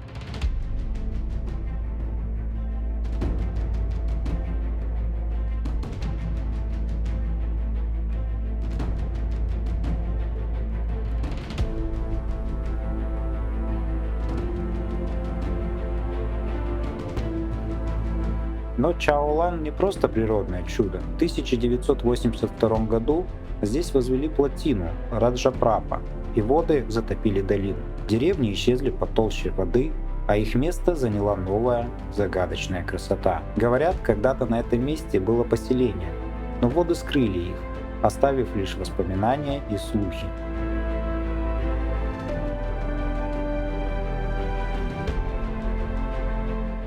Но Чаолан не просто природное чудо. В 1982 году здесь возвели плотину Раджапрапа, и воды затопили долину. Деревни исчезли под толщей воды, а их место заняла новая загадочная красота. Говорят, когда-то на этом месте было поселение, но воды скрыли их, оставив лишь воспоминания и слухи.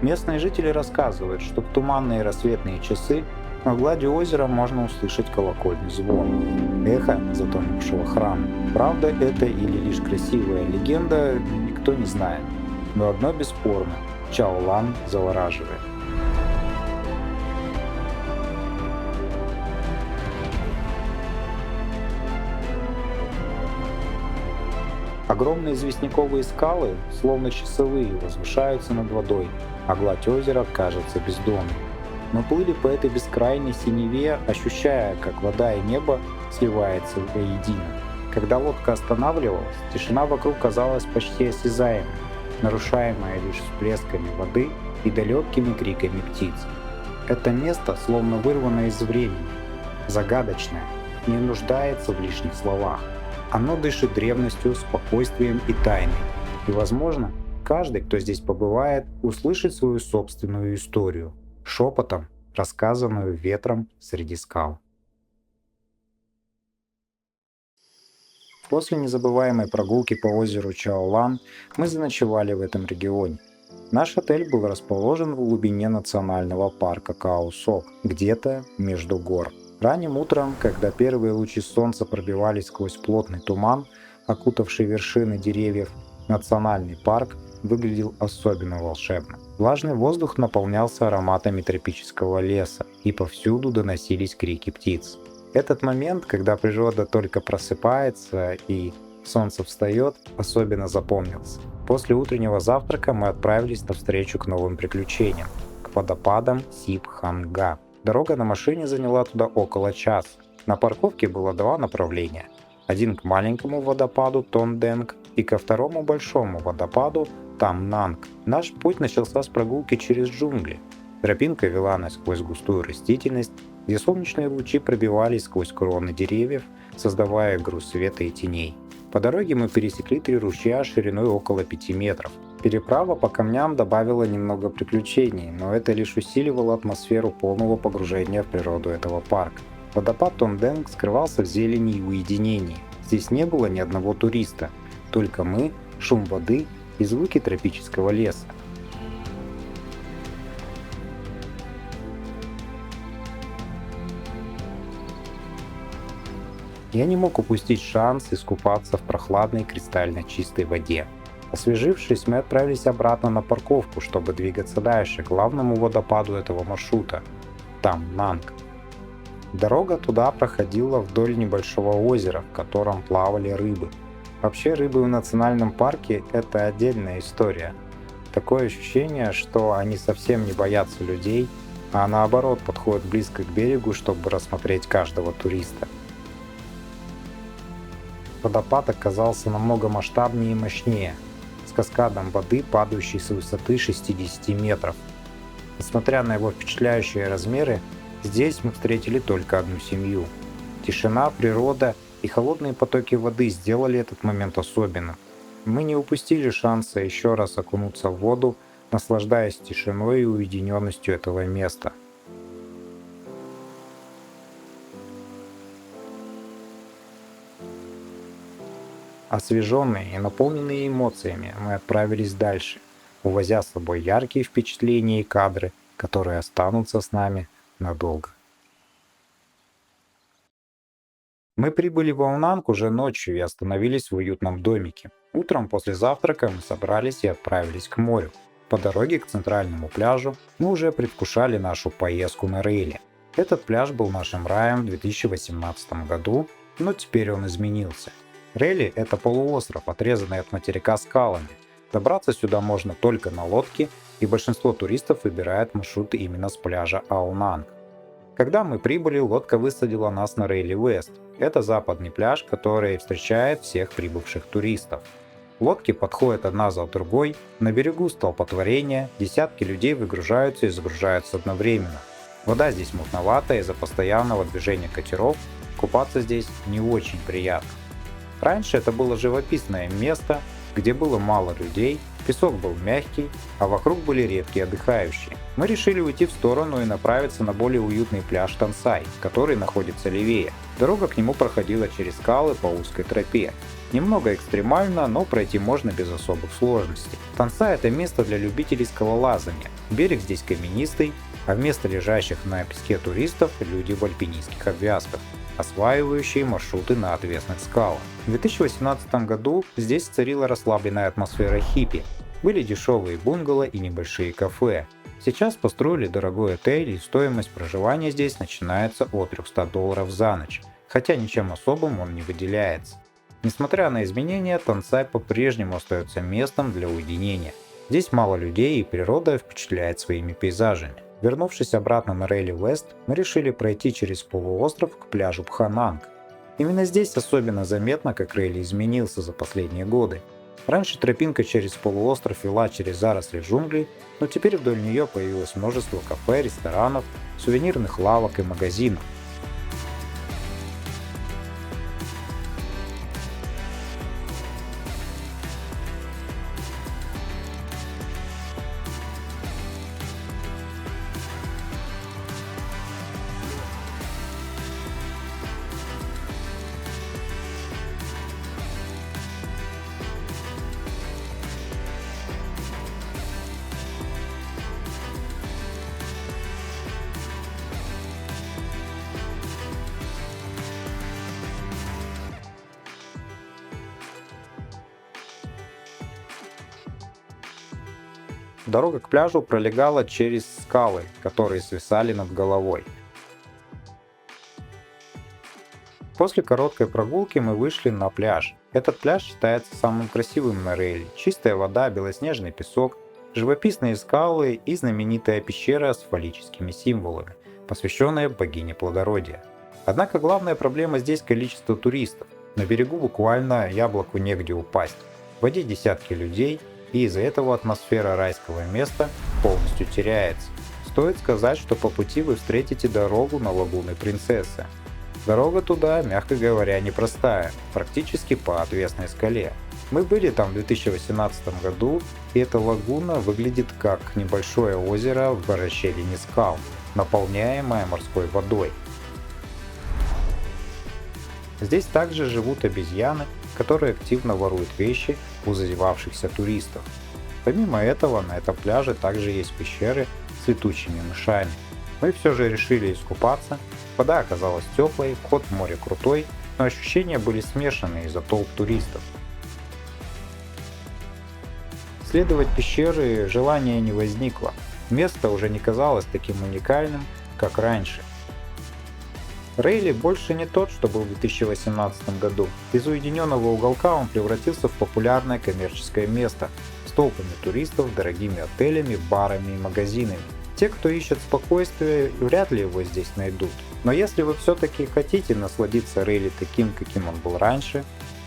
Местные жители рассказывают, что в туманные рассветные часы на глади озера можно услышать колокольный звон, эхо затонувшего храма. Правда это или лишь красивая легенда, никто не знает. Но одно бесспорно – Чаолан завораживает. Огромные известняковые скалы, словно часовые, возвышаются над водой, а гладь озера кажется бездонной. Мы плыли по этой бескрайней синеве, ощущая, как вода и небо сливаются воедино. Когда лодка останавливалась, тишина вокруг казалась почти осязаемой, нарушаемая лишь всплесками воды и далекими криками птиц. Это место словно вырвано из времени, загадочное, не нуждается в лишних словах. Оно дышит древностью, спокойствием и тайной. И, возможно, каждый, кто здесь побывает, услышит свою собственную историю, шепотом, рассказанную ветром среди скал. После незабываемой прогулки по озеру Чаолан мы заночевали в этом регионе. Наш отель был расположен в глубине национального парка Као-Сок, где-то между гор. Ранним утром, когда первые лучи солнца пробивались сквозь плотный туман, окутавший вершины деревьев, национальный парк выглядел особенно волшебно. Влажный воздух наполнялся ароматами тропического леса, и повсюду доносились крики птиц. Этот момент, когда природа только просыпается и солнце встает, особенно запомнился. После утреннего завтрака мы отправились навстречу к новым приключениям, к водопадам Сибханга. Дорога на машине заняла туда около часа. На парковке было два направления. Один к маленькому водопаду Тонденг и ко второму большому водопаду Тамнанг. Наш путь начался с прогулки через джунгли. Тропинка вела нас сквозь густую растительность, где солнечные лучи пробивались сквозь кроны деревьев, создавая игру света и теней. По дороге мы пересекли 3 ручья шириной около 5 метров. Переправа по камням добавила немного приключений, но это лишь усиливало атмосферу полного погружения в природу этого парка. Водопад Тонденг скрывался в зелени и уединении. Здесь не было ни одного туриста, только мы, шум воды и звуки тропического леса. Я не мог упустить шанс искупаться в прохладной кристально чистой воде. Освежившись, мы отправились обратно на парковку, чтобы двигаться дальше, к главному водопаду этого маршрута – Тамнанг. Дорога туда проходила вдоль небольшого озера, в котором плавали рыбы. Вообще, рыбы в национальном парке – это отдельная история. Такое ощущение, что они совсем не боятся людей, а наоборот подходят близко к берегу, чтобы рассмотреть каждого туриста. Водопад оказался намного масштабнее и мощнее, с каскадом воды, падающей с высоты 60 метров. Несмотря на его впечатляющие размеры, здесь мы встретили только одну семью. Тишина, природа и холодные потоки воды сделали этот момент особенным. Мы не упустили шанса еще раз окунуться в воду, наслаждаясь тишиной и уединенностью этого места. Освеженные и наполненные эмоциями, мы отправились дальше, увозя с собой яркие впечатления и кадры, которые останутся с нами надолго. Мы прибыли в Аунанг уже ночью и остановились в уютном домике. Утром после завтрака мы собрались и отправились к морю. По дороге к центральному пляжу мы уже предвкушали нашу поездку на рейле. Этот пляж был нашим раем в 2018 году, но теперь он изменился. Рейли – это полуостров, отрезанный от материка скалами. Добраться сюда можно только на лодке, и большинство туристов выбирает маршрут именно с пляжа Аунанг. Когда мы прибыли, лодка высадила нас на Рейли Вест. Это западный пляж, который встречает всех прибывших туристов. Лодки подходят одна за другой, на берегу столпотворение, десятки людей выгружаются и загружаются одновременно. Вода здесь мутноватая из-за постоянного движения катеров, купаться здесь не очень приятно. Раньше это было живописное место, где было мало людей, песок был мягкий, а вокруг были редкие отдыхающие. Мы решили уйти в сторону и направиться на более уютный пляж Тансай, который находится левее. Дорога к нему проходила через скалы по узкой тропе. Немного экстремально, но пройти можно без особых сложностей. Тансай – это место для любителей скалолазания. Берег здесь каменистый, а вместо лежащих на песке туристов – люди в альпинистских обвязках, осваивающие маршруты на отвесных скалах. В 2018 году здесь царила расслабленная атмосфера хиппи. Были дешевые бунгало и небольшие кафе. Сейчас построили дорогой отель, и стоимость проживания здесь начинается от $300 за ночь, хотя ничем особым он не выделяется. Несмотря на изменения, Тансай по-прежнему остается местом для уединения. Здесь мало людей, и природа впечатляет своими пейзажами. Вернувшись обратно на Рейли Вест, мы решили пройти через полуостров к пляжу Пхананг. Именно здесь особенно заметно, как Рейли изменился за последние годы. Раньше тропинка через полуостров вела через заросли джунглей, но теперь вдоль нее появилось множество кафе, ресторанов, сувенирных лавок и магазинов. Дорога к пляжу пролегала через скалы, которые свисали над головой. После короткой прогулки мы вышли на пляж. Этот пляж считается самым красивым на Рейли. Чистая вода, белоснежный песок, живописные скалы и знаменитая пещера с фаллическими символами, посвященная богине плодородия. Однако главная проблема здесь количество туристов. На берегу буквально яблоку негде упасть. В воде десятки людей, и из-за этого атмосфера райского места полностью теряется. Стоит сказать, что по пути вы встретите дорогу на лагуны Принцессы. Дорога туда, мягко говоря, непростая, практически по отвесной скале. Мы были там в 2018 году, и эта лагуна выглядит как небольшое озеро в расщелине скал, наполняемое морской водой. Здесь также живут обезьяны, которые активно воруют вещи у зазевавшихся туристов. Помимо этого, на этом пляже также есть пещеры с летучими мышами. Мы все же решили искупаться. Вода оказалась теплой, вход в море крутой, но ощущения были смешанные из-за толп туристов. Исследовать пещеры желания не возникло. Место уже не казалось таким уникальным, как раньше. Рейли больше не тот, что был в 2018 году. Из уединенного уголка он превратился в популярное коммерческое место с толпами туристов, дорогими отелями, барами и магазинами. Те, кто ищет спокойствие, вряд ли его здесь найдут. Но если вы все-таки хотите насладиться Рейли таким, каким он был раньше,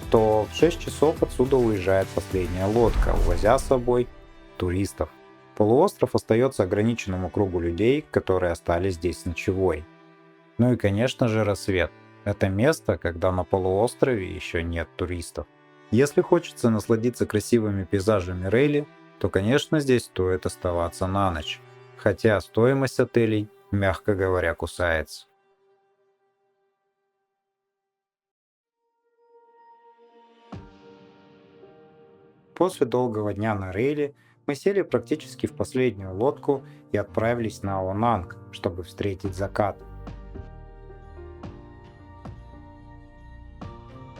то в 6 часов отсюда уезжает последняя лодка, увозя с собой туристов. Полуостров остается ограниченному кругу людей, которые остались здесь с ночевой. Ну и, конечно же, рассвет. Это место, когда на полуострове еще нет туристов. Если хочется насладиться красивыми пейзажами Рейли, то, конечно, здесь стоит оставаться на ночь. Хотя стоимость отелей, мягко говоря, кусается. После долгого дня на Рейли мы сели практически в последнюю лодку и отправились на Онанг, чтобы встретить закат.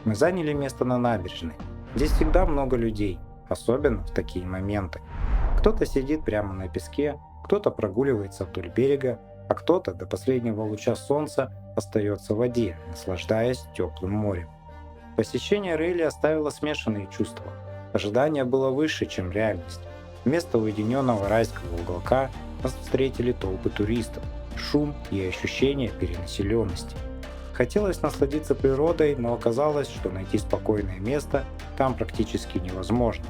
Мы заняли место на набережной. Здесь всегда много людей, особенно в такие моменты. Кто-то сидит прямо на песке, кто-то прогуливается вдоль берега, а кто-то до последнего луча солнца остается в воде, наслаждаясь теплым морем. Посещение Рейли оставило смешанные чувства. Ожидание было выше, чем реальность. Вместо уединенного райского уголка нас встретили толпы туристов, шум и ощущение перенаселенности. Хотелось насладиться природой, но оказалось, что найти спокойное место там практически невозможно.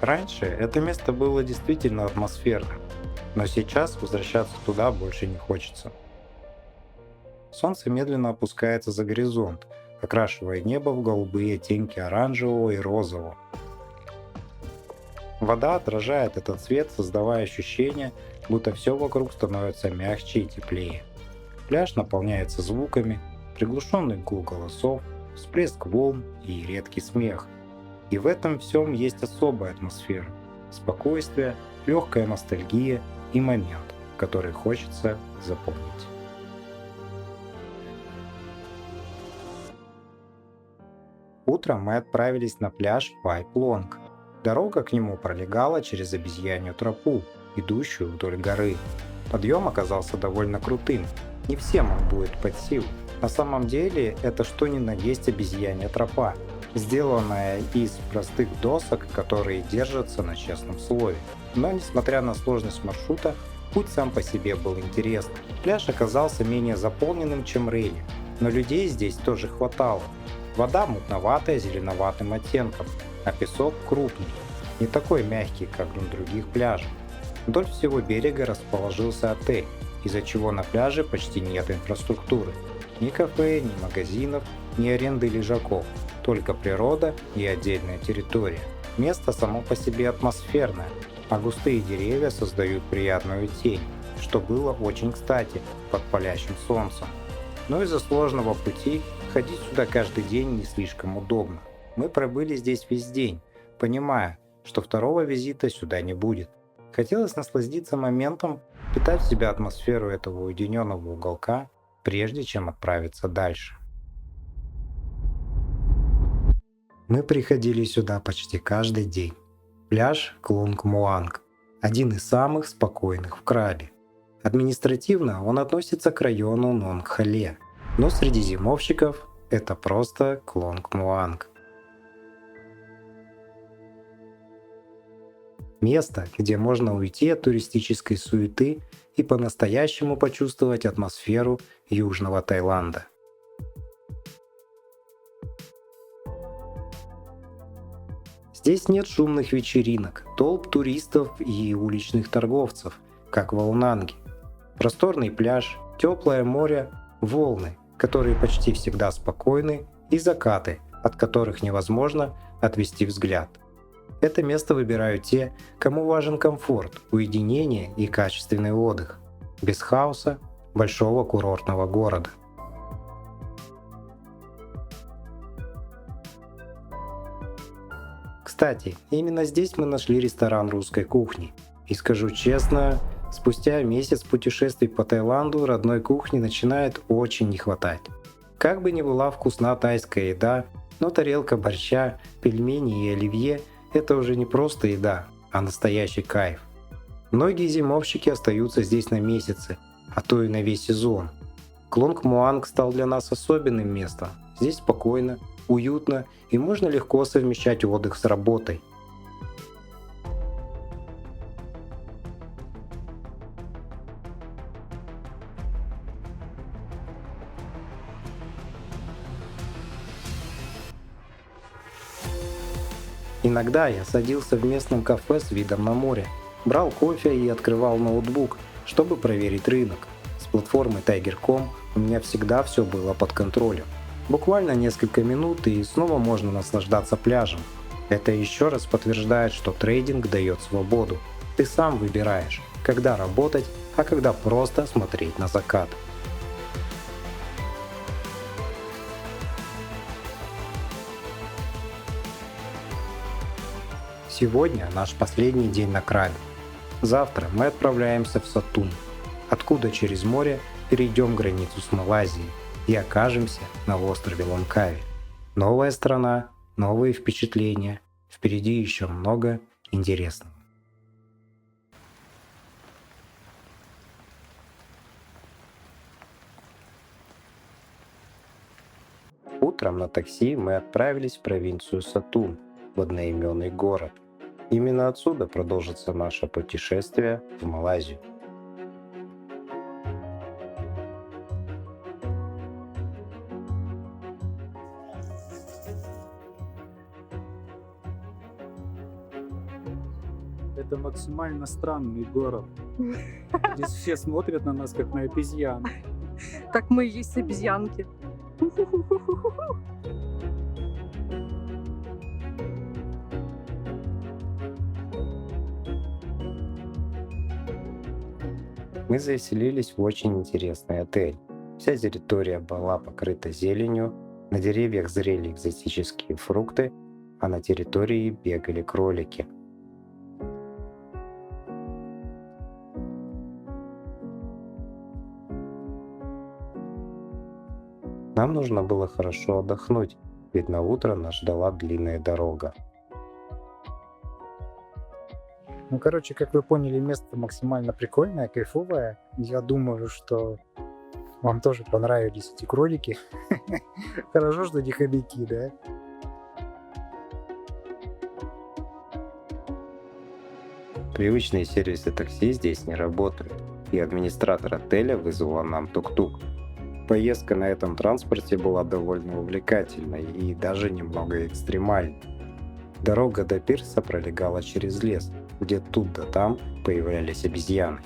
Раньше это место было действительно атмосферным, но сейчас возвращаться туда больше не хочется. Солнце медленно опускается за горизонт, окрашивая небо в голубые оттенки оранжевого и розового. Вода отражает этот цвет, создавая ощущение, будто все вокруг становится мягче и теплее. Пляж наполняется звуками, приглушенный гул голосов, всплеск волн и редкий смех. И в этом всем есть особая атмосфера, спокойствие, легкая ностальгия и момент, который хочется запомнить. Утром мы отправились на пляж Пайплонг. Дорога к нему пролегала через обезьянью тропу, идущую вдоль горы. Подъем оказался довольно крутым, не всем он будет под силу. На самом деле это что ни на есть обезьянья тропа, сделанная из простых досок, которые держатся на честном слове. Но несмотря на сложность маршрута, путь сам по себе был интересным. Пляж оказался менее заполненным, чем Рейли, но людей здесь тоже хватало. Вода мутноватая зеленоватым оттенком, а песок крупный, не такой мягкий, как на других пляжах. Вдоль всего берега расположился отель, из-за чего на пляже почти нет инфраструктуры. Ни кафе, ни магазинов, ни аренды лежаков, только природа и отдельная территория. Место само по себе атмосферное, а густые деревья создают приятную тень, что было очень кстати под палящим солнцем. Но из-за сложного пути ходить сюда каждый день не слишком удобно. Мы пробыли здесь весь день, понимая, что второго визита сюда не будет. Хотелось насладиться моментом, впитать в себя атмосферу этого уединенного уголка, прежде чем отправиться дальше. Мы приходили сюда почти каждый день. Пляж Клунг Муанг. один из самых спокойных в Крабе. Административно он относится к району Нонгхале, но среди зимовщиков это просто Клонг-Муанг. Место, где можно уйти от туристической суеты и по-настоящему почувствовать атмосферу Южного Таиланда. Здесь нет шумных вечеринок, толп туристов и уличных торговцев, как в Аунанге. Просторный пляж, теплое море, волны, которые почти всегда спокойны, и закаты, от которых невозможно отвести взгляд. Это место выбирают те, кому важен комфорт, уединение и качественный отдых, без хаоса большого курортного города. Кстати, именно здесь мы нашли ресторан русской кухни. И скажу честно, спустя месяц путешествий по Таиланду родной кухни начинает очень не хватать. Как бы ни была вкусна тайская еда, но тарелка борща, пельмени и оливье – это уже не просто еда, а настоящий кайф. Многие зимовщики остаются здесь на месяцы, а то и на весь сезон. Клонг-Муанг стал для нас особенным местом. Здесь спокойно, уютно и можно легко совмещать отдых с работой. Иногда я садился в местном кафе с видом на море, брал кофе и открывал ноутбук, чтобы проверить рынок. С платформы Tiger.com у меня всегда все было под контролем. Буквально несколько минут и снова можно наслаждаться пляжем. Это еще раз подтверждает, что трейдинг дает свободу. Ты сам выбираешь, когда работать, а когда просто смотреть на закат. Сегодня наш последний день на Крабе. Завтра мы отправляемся в Сатун, откуда через море перейдем границу с Малайзией и окажемся на острове Лангкави. Новая страна, новые впечатления, впереди еще много интересного. Утром на такси мы отправились в провинцию Сатун, в одноименный город. Именно отсюда продолжится наше путешествие в Малайзию. Это максимально странный город. Здесь все смотрят на нас, как на обезьян. Так мы и есть обезьянки. Мы заселились в очень интересный отель. Вся территория была покрыта зеленью, на деревьях зрели экзотические фрукты, а на территории бегали кролики. Нам нужно было хорошо отдохнуть, ведь на утро нас ждала длинная дорога. Ну, короче, как вы поняли, место максимально прикольное, кайфовое. Я думаю, что вам тоже понравились эти кролики. Хорошо, что не хомяки, да? Привычные сервисы такси здесь не работают, и администратор отеля вызвала нам тук-тук. Поездка на этом транспорте была довольно увлекательной и даже немного экстремальной. Дорога до пирса пролегала через лес, где тут да там появлялись обезьяны.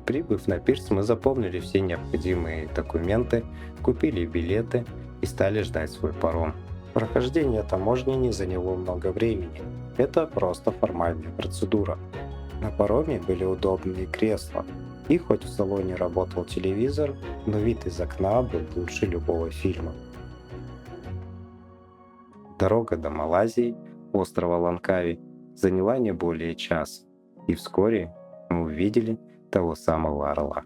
Прибыв на пирс, мы заполнили все необходимые документы, купили билеты и стали ждать свой паром. Прохождение таможни не заняло много времени. Это просто формальная процедура. На пароме были удобные кресла, и хоть в салоне работал телевизор, но вид из окна был лучше любого фильма. Дорога до Малайзии, острова Лангкави, заняла не более часа, и вскоре мы увидели того самого орла.